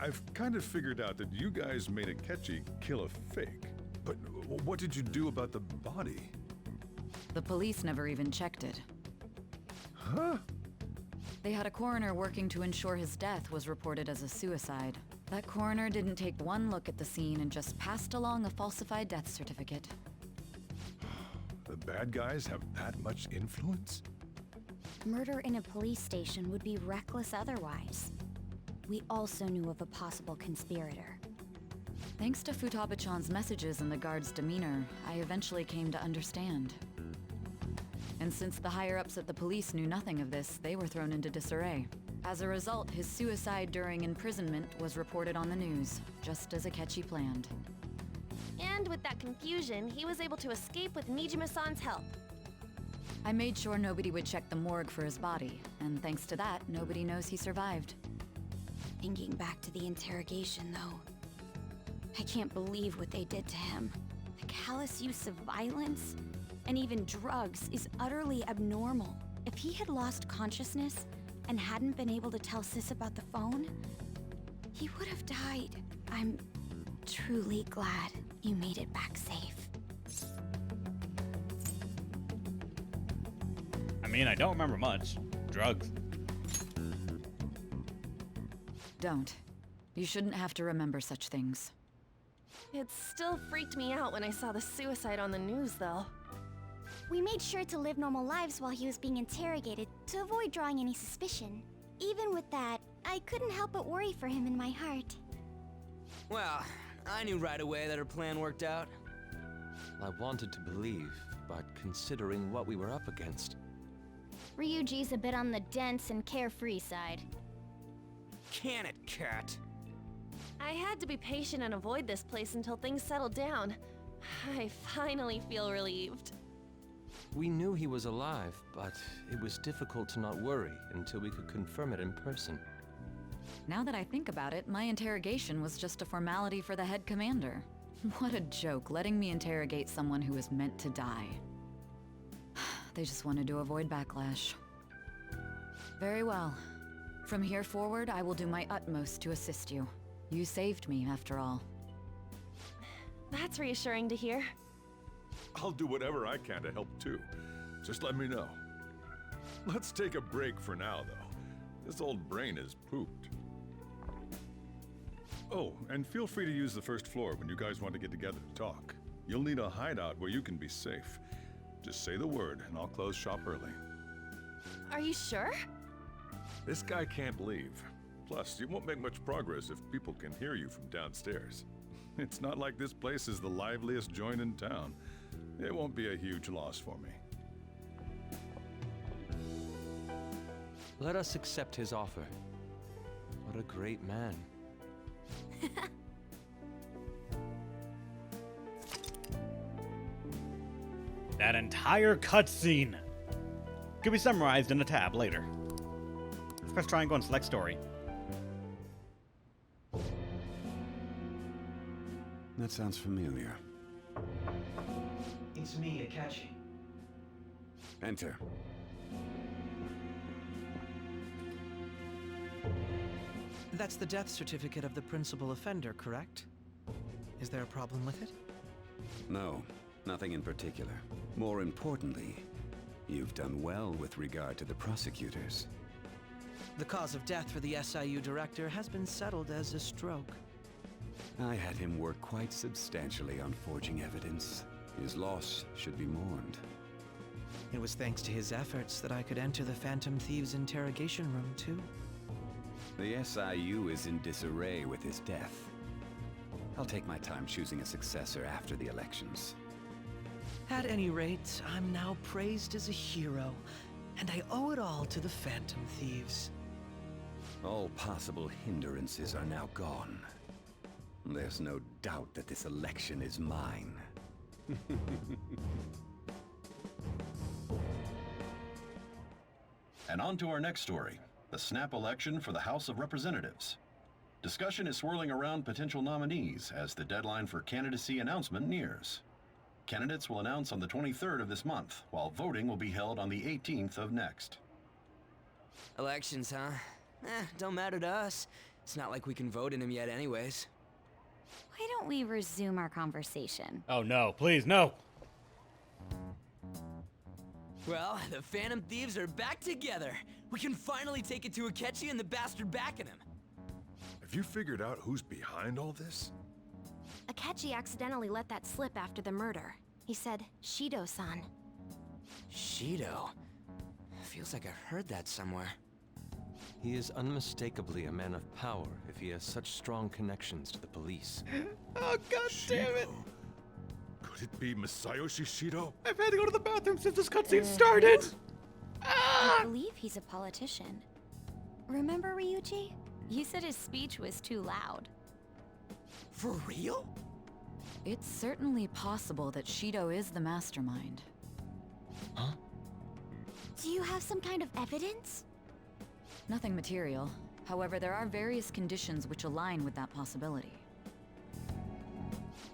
I've kind of figured out that you guys made Akechi kill a fake. But what did you do about the body? The police never even checked it. Huh? They had a coroner working to ensure his death was reported as a suicide. That coroner didn't take one look at the scene and just passed along a falsified death certificate. The bad guys have that much influence? Murder in a police station would be reckless otherwise. We also knew of a possible conspirator. Thanks to Futaba-chan's messages and the guard's demeanor, I eventually came to understand. And since the higher-ups at the police knew nothing of this, they were thrown into disarray. As a result, his suicide during imprisonment was reported on the news, just as Akechi planned. And with that confusion, he was able to escape with Nijima-san's help. I made sure nobody would check the morgue for his body, and thanks to that, nobody knows he survived. Thinking back to the interrogation, though, I can't believe what they did to him. The callous use of violence, and even drugs, is utterly abnormal. If he had lost consciousness and hadn't been able to tell Sis about the phone, he would have died. I'm truly glad you made it back safe. I mean, I don't remember much. Drugs. Don't. You shouldn't have to remember such things. It still freaked me out when I saw the suicide on the news, though. We made sure to live normal lives while he was being interrogated to avoid drawing any suspicion. Even with that, I couldn't help but worry for him in my heart. Well, I knew right away that her plan worked out. I wanted to believe, but considering what we were up against... Ryuji's a bit on the dense and carefree side. Can it, Cat? I had to be patient and avoid this place until things settled down. I finally feel relieved. We knew he was alive, but it was difficult to not worry until we could confirm it in person. Now that I think about it, my interrogation was just a formality for the head commander. What a joke, letting me interrogate someone who was meant to die. They just wanted to avoid backlash. Very well. From here forward, I will do my utmost to assist you. You saved me, after all. That's reassuring to hear. I'll do whatever I can to help too. Just let me know. Let's take a break for now, though. This old brain is pooped. Oh, and feel free to use the first floor when you guys want to get together to talk. You'll need a hideout where you can be safe. Just say the word, and I'll close shop early. Are you sure? This guy can't leave. Plus, you won't make much progress if people can hear you from downstairs. It's not like this place is the liveliest joint in town. It won't be a huge loss for me. Let us accept his offer. What a great man. That entire cutscene could be summarized in a tab later. Let's press triangle and select story. That sounds familiar. It's me, Akechi. Enter. That's the death certificate of the principal offender, correct? Is there a problem with it? No, nothing in particular. More importantly, you've done well with regard to the prosecutors. The cause of death for the SIU director has been settled as a stroke. I had him work quite substantially on forging evidence. His loss should be mourned. It was thanks to his efforts that I could enter the Phantom Thieves' interrogation room, too. The SIU is in disarray with his death. I'll take my time choosing a successor after the elections. At any rate, I'm now praised as a hero, and I owe it all to the Phantom Thieves. All possible hindrances are now gone. There's no doubt that this election is mine. And on to our next story, the snap election for the House of Representatives. Discussion is swirling around potential nominees as the deadline for candidacy announcement nears. Candidates will announce on the 23rd of this month, while voting will be held on the 18th of next. Elections, huh? Don't matter to us. It's not like we can vote in them yet anyways. Why don't we resume our conversation? Oh no, please, no! Well, the Phantom Thieves are back together. We can finally take it to Akechi and the bastard backing him. Have you figured out who's behind all this? Akechi accidentally let that slip after the murder. He said, Shido-san. Shido? Feels like I've heard that somewhere. He is unmistakably a man of power if he has such strong connections to the police. Oh, god damn it! Could it be Masayoshi Shido? I've had to go to the bathroom since this cutscene started! I believe he's a politician. Remember, Ryuji? You said his speech was too loud. For real? It's certainly possible that Shido is the mastermind. Huh? Do you have some kind of evidence? Nothing material. However, there are various conditions which align with that possibility.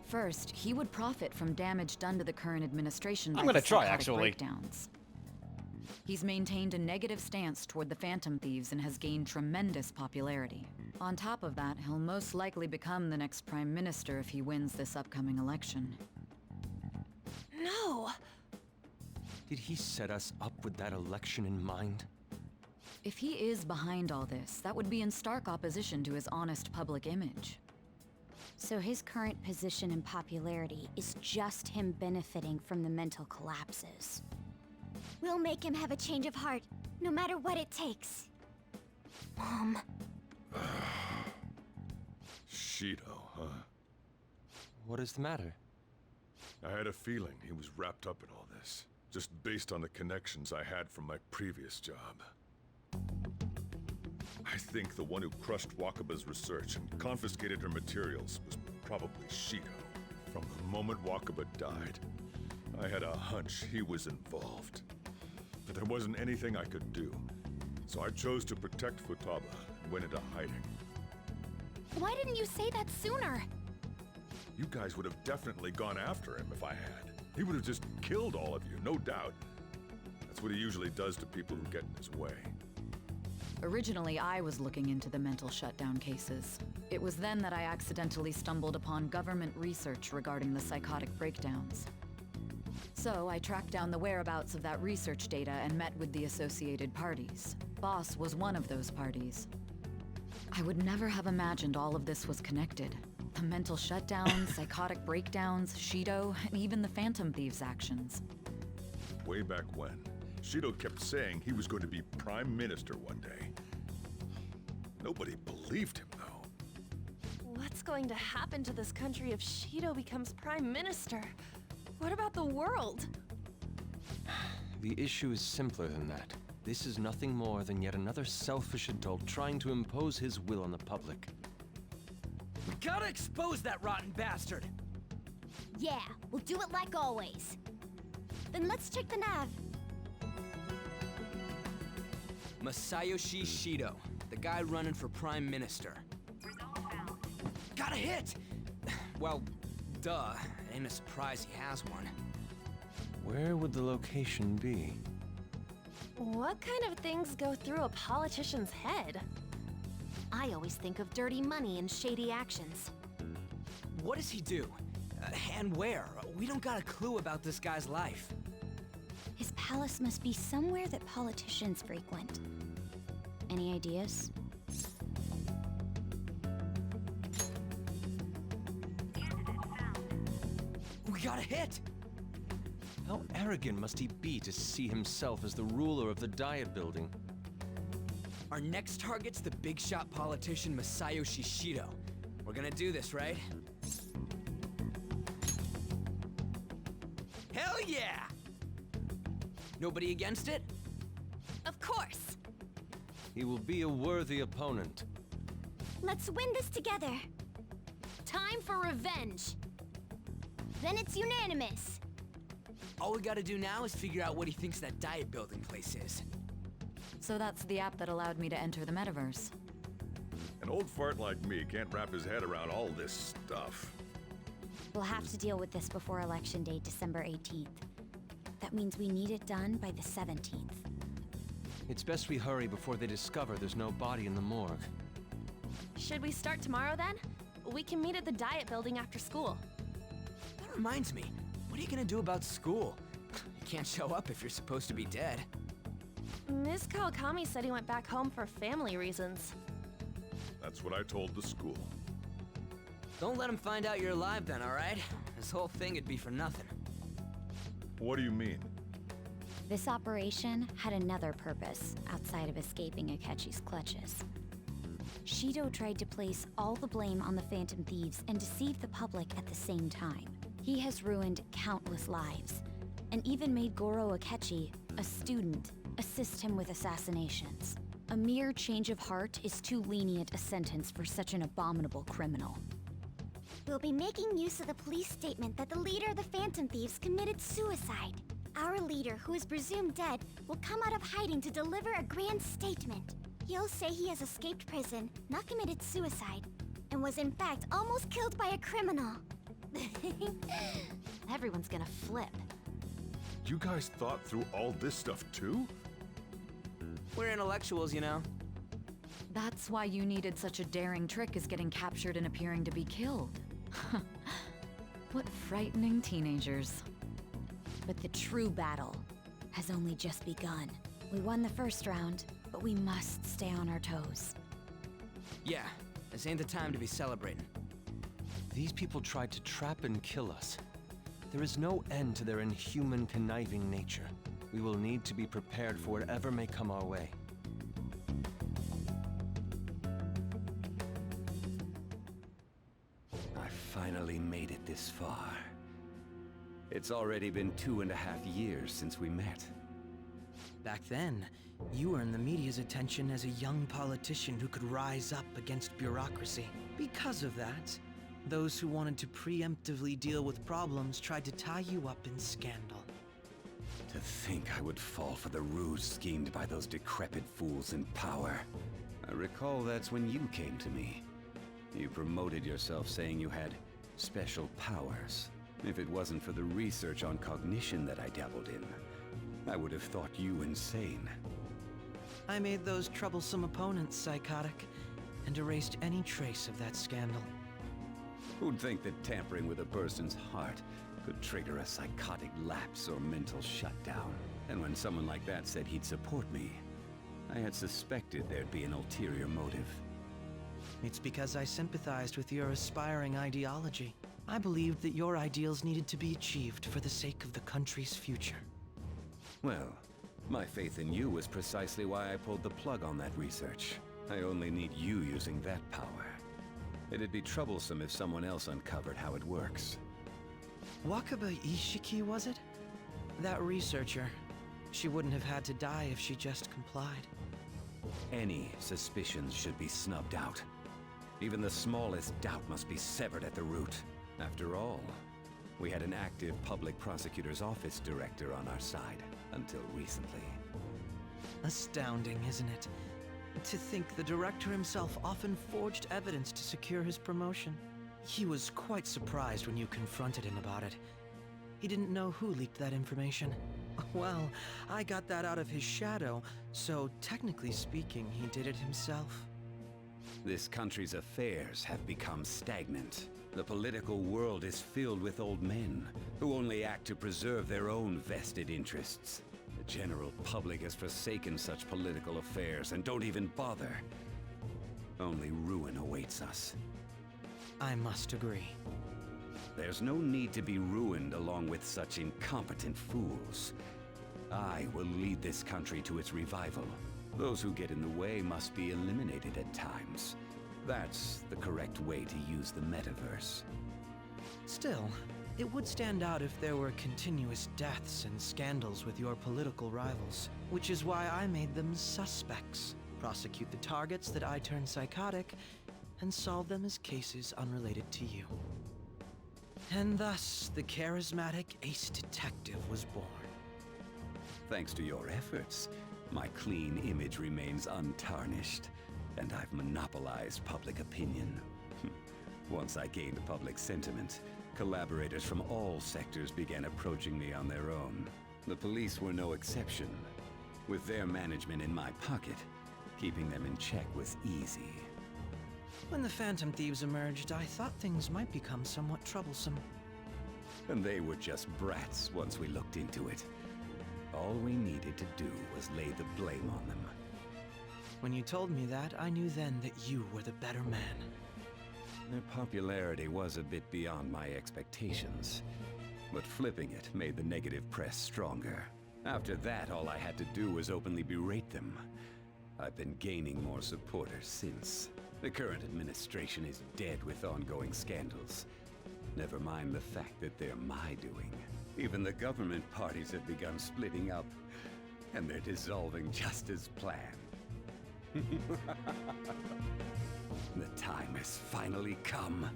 First, he would profit from damage done to the current administration by I'm gonna the try, psychotic actually. breakdowns. He's maintained a negative stance toward the Phantom Thieves and has gained tremendous popularity. On top of that, he'll most likely become the next Prime Minister if he wins this upcoming election. No! Did he set us up with that election in mind? If he is behind all this, that would be in stark opposition to his honest public image. So his current position and popularity is just him benefiting from the mental collapses. We'll make him have a change of heart, no matter what it takes. Mom. Shido, huh? What is the matter? I had a feeling he was wrapped up in all this, just based on the connections I had from my previous job. I think the one who crushed Wakaba's research and confiscated her materials was probably Shido. From the moment Wakaba died, I had a hunch he was involved. But there wasn't anything I could do, so I chose to protect Futaba and went into hiding. Why didn't you say that sooner? You guys would have definitely gone after him if I had. He would have just killed all of you, no doubt. That's what he usually does to people who get in his way. Originally, I was looking into the mental shutdown cases. It was then that I accidentally stumbled upon government research regarding the psychotic breakdowns. So I tracked down the whereabouts of that research data and met with the associated parties. Boss was one of those parties. I would never have imagined all of this was connected. The mental shutdowns, psychotic breakdowns, Shido, and even the Phantom Thieves' actions. Way back when, Shido kept saying he was going to be Prime Minister one day. Nobody believed him, though. What's going to happen to this country if Shido becomes Prime Minister? What about the world? The issue is simpler than that. This is nothing more than yet another selfish adult trying to impose his will on the public. We gotta expose that rotten bastard! Yeah, we'll do it like always. Then let's check the nav. Masayoshi Shido, the guy running for Prime Minister. Got a hit! Well, duh. Ain't a surprise he has one. Where would the location be? What kind of things go through a politician's head? I always think of dirty money and shady actions. What does he do? And where? We don't got a clue about this guy's life. His palace must be somewhere that politicians frequent. Any ideas? We got a hit! How arrogant must he be to see himself as the ruler of the Diet Building? Our next target's the big shot politician Masayoshi Shido. We're gonna do this, right? Hell yeah! Nobody against it? Of course. He will be a worthy opponent. Let's win this together. Time for revenge. Then it's unanimous. All we gotta do now is figure out what he thinks that Diet Building place is. So that's the app that allowed me to enter the metaverse. An old fart like me can't wrap his head around all this stuff. We'll have to deal with this before Election Day, December 18th. That means we need it done by the 17th. It's best we hurry before they discover there's no body in the morgue. Should we start tomorrow then? We can meet at the Diet Building after school. That reminds me, what are you gonna do about school? You can't show up if you're supposed to be dead. Ms. Kawakami said he went back home for family reasons. That's what I told the school. Don't let him find out you're alive then, alright? This whole thing would be for nothing. What do you mean? This operation had another purpose outside of escaping Akechi's clutches. Shido tried to place all the blame on the Phantom Thieves and deceive the public at the same time. He has ruined countless lives, and even made Goro Akechi, a student, assist him with assassinations. A mere change of heart is too lenient a sentence for such an abominable criminal. We'll be making use of the police statement that the leader of the Phantom Thieves committed suicide. Our leader, who is presumed dead, will come out of hiding to deliver a grand statement. He'll say he has escaped prison, not committed suicide, and was in fact almost killed by a criminal. Everyone's gonna flip. You guys thought through all this stuff too? We're intellectuals, you know. That's why you needed such a daring trick as getting captured and appearing to be killed. What frightening teenagers. But the true battle has only just begun. We won the first round, but we must stay on our toes. Yeah, this ain't the time to be celebrating. These people tried to trap and kill us. There is no end to their inhuman, conniving nature. We will need to be prepared for whatever may come our way. I finally made it this far. It's already been 2.5 years since we met. Back then, you earned the media's attention as a young politician who could rise up against bureaucracy. Because of that, those who wanted to preemptively deal with problems tried to tie you up in scandal. To think I would fall for the ruse schemed by those decrepit fools in power. I recall that's when you came to me. You promoted yourself saying you had special powers. If it wasn't for the research on cognition that I dabbled in, I would have thought you insane. I made those troublesome opponents psychotic, and erased any trace of that scandal. Who'd think that tampering with a person's heart could trigger a psychotic lapse or mental shutdown? And when someone like that said he'd support me, I had suspected there'd be an ulterior motive. It's because I sympathized with your aspiring ideology. I believed that your ideals needed to be achieved for the sake of the country's future. Well, my faith in you was precisely why I pulled the plug on that research. I only need you using that power. It'd be troublesome if someone else uncovered how it works. Wakaba Ishiki, was it? That researcher. She wouldn't have had to die if she just complied. Any suspicions should be snubbed out. Even the smallest doubt must be severed at the root. After all, we had an active public prosecutor's office director on our side, until recently. Astounding, isn't it? To think the director himself often forged evidence to secure his promotion. He was quite surprised when you confronted him about it. He didn't know who leaked that information. Well, I got that out of his shadow, so technically speaking, he did it himself. This country's affairs have become stagnant. The political world is filled with old men who only act to preserve their own vested interests. The general public has forsaken such political affairs and don't even bother. Only ruin awaits us. I must agree. There's no need to be ruined along with such incompetent fools. I will lead this country to its revival. Those who get in the way must be eliminated at times. That's the correct way to use the metaverse. Still, it would stand out if there were continuous deaths and scandals with your political rivals, which is why I made them suspects. Prosecute the targets that I turned psychotic, and solve them as cases unrelated to you. And thus, the charismatic ace detective was born. Thanks to your efforts, my clean image remains untarnished, and I've monopolized public opinion. Once I gained public sentiment, collaborators from all sectors began approaching me on their own. The police were no exception. With their management in my pocket, keeping them in check was easy. When the Phantom Thieves emerged, I thought things might become somewhat troublesome. And they were just brats once we looked into it. All we needed to do was lay the blame on them. When you told me that, I knew then that you were the better man. Their popularity was a bit beyond my expectations, but flipping it made the negative press stronger. After that, all I had to do was openly berate them. I've been gaining more supporters since. The current administration is dead with ongoing scandals. Never mind the fact that they're my doing. Even the government parties have begun splitting up, and they're dissolving just as planned. The time has finally come.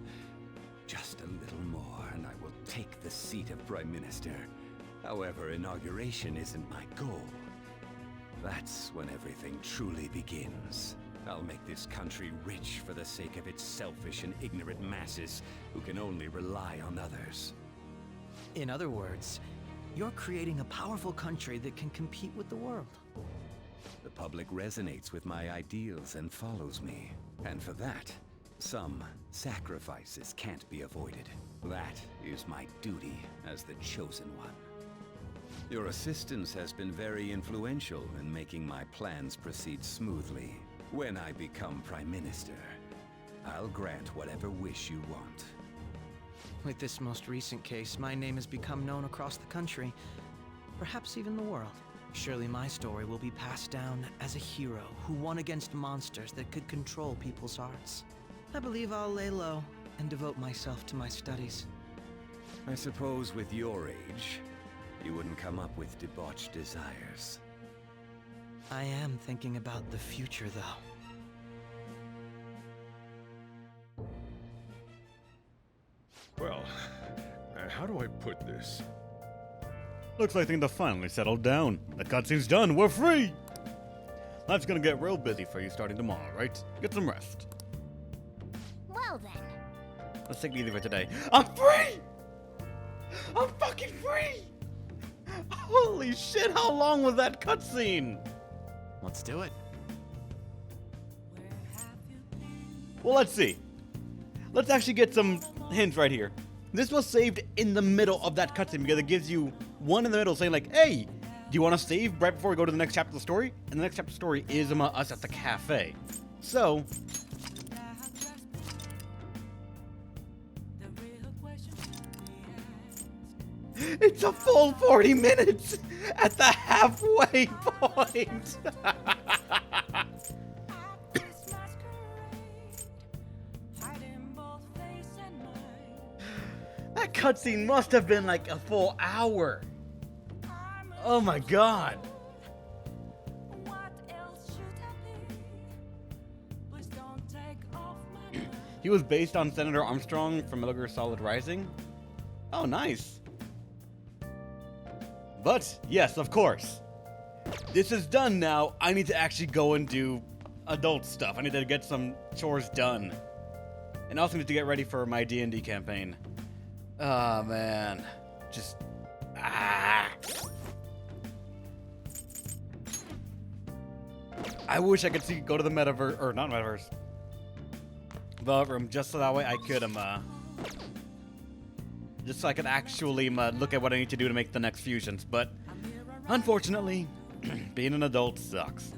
Just a little more, and I will take the seat of Prime Minister. However, inauguration isn't my goal. That's when everything truly begins. I'll make this country rich for the sake of its selfish and ignorant masses who can only rely on others. In other words, you're creating a powerful country that can compete with the world. The public resonates with my ideals and follows me. And for that, some sacrifices can't be avoided. That is my duty as the Chosen One. Your assistance has been very influential in making my plans proceed smoothly. When I become Prime Minister, I'll grant whatever wish you want. With this most recent case, my name has become known across the country, perhaps even the world. Surely my story will be passed down as a hero who won against monsters that could control people's hearts. I believe I'll lay low and devote myself to my studies. I suppose with your age, you wouldn't come up with debauched desires. I am thinking about the future, though. Well, how do I put this? Looks like things have finally settled down. The cutscene's done. We're free! Life's gonna get real busy for you starting tomorrow, right? Get some rest. Well then. Let's take it easy for today. I'm free! I'm fucking free! Holy shit, how long was that cutscene? Let's do it. Well, let's see. Let's actually get some hints right here. This was saved in the middle of that cutscene because it gives you one in the middle saying like, hey, do you want to save right before we go to the next chapter of the story? And the next chapter of the story is us at the cafe. So, it's a full 40 minutes at the halfway point. That cutscene must have been like a full hour. Oh my god. He was based on Senator Armstrong from Metal Gear Solid Rising. Oh, nice. But, yes, of course. This is done now. I need to actually go and do adult stuff. I need to get some chores done. And I also need to get ready for my D&D campaign. Oh, man. Just... I wish I could go to the metaverse, or not metaverse, the room, just so that way I could, just so I could actually look at what I need to do to make the next fusions. But unfortunately, being an adult sucks.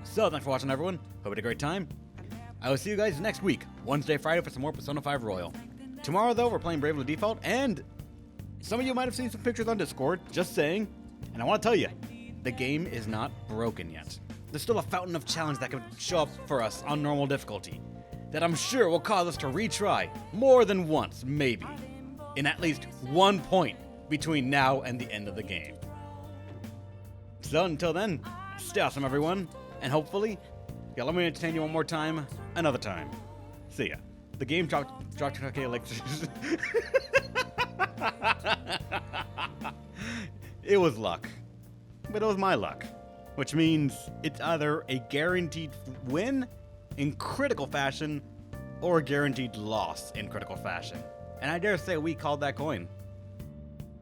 So thanks for watching, everyone. Hope you had a great time. I will see you guys next week, Wednesday, Friday, for some more Persona 5 Royal. Tomorrow, though, we're playing Bravely Default, and some of you might have seen some pictures on Discord, just saying, and I want to tell you, the game is not broken yet. There's still a fountain of challenge that can show up for us on normal difficulty that I'm sure will cause us to retry more than once, maybe, in at least one point between now and the end of the game. So until then, stay awesome, everyone, and hopefully, let me entertain you one more time, another time. See ya. The game dropped elixirs. It was luck, but it was my luck. Which means it's either a guaranteed win in critical fashion or a guaranteed loss in critical fashion. And I dare say we called that coin.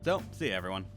So, see ya, everyone.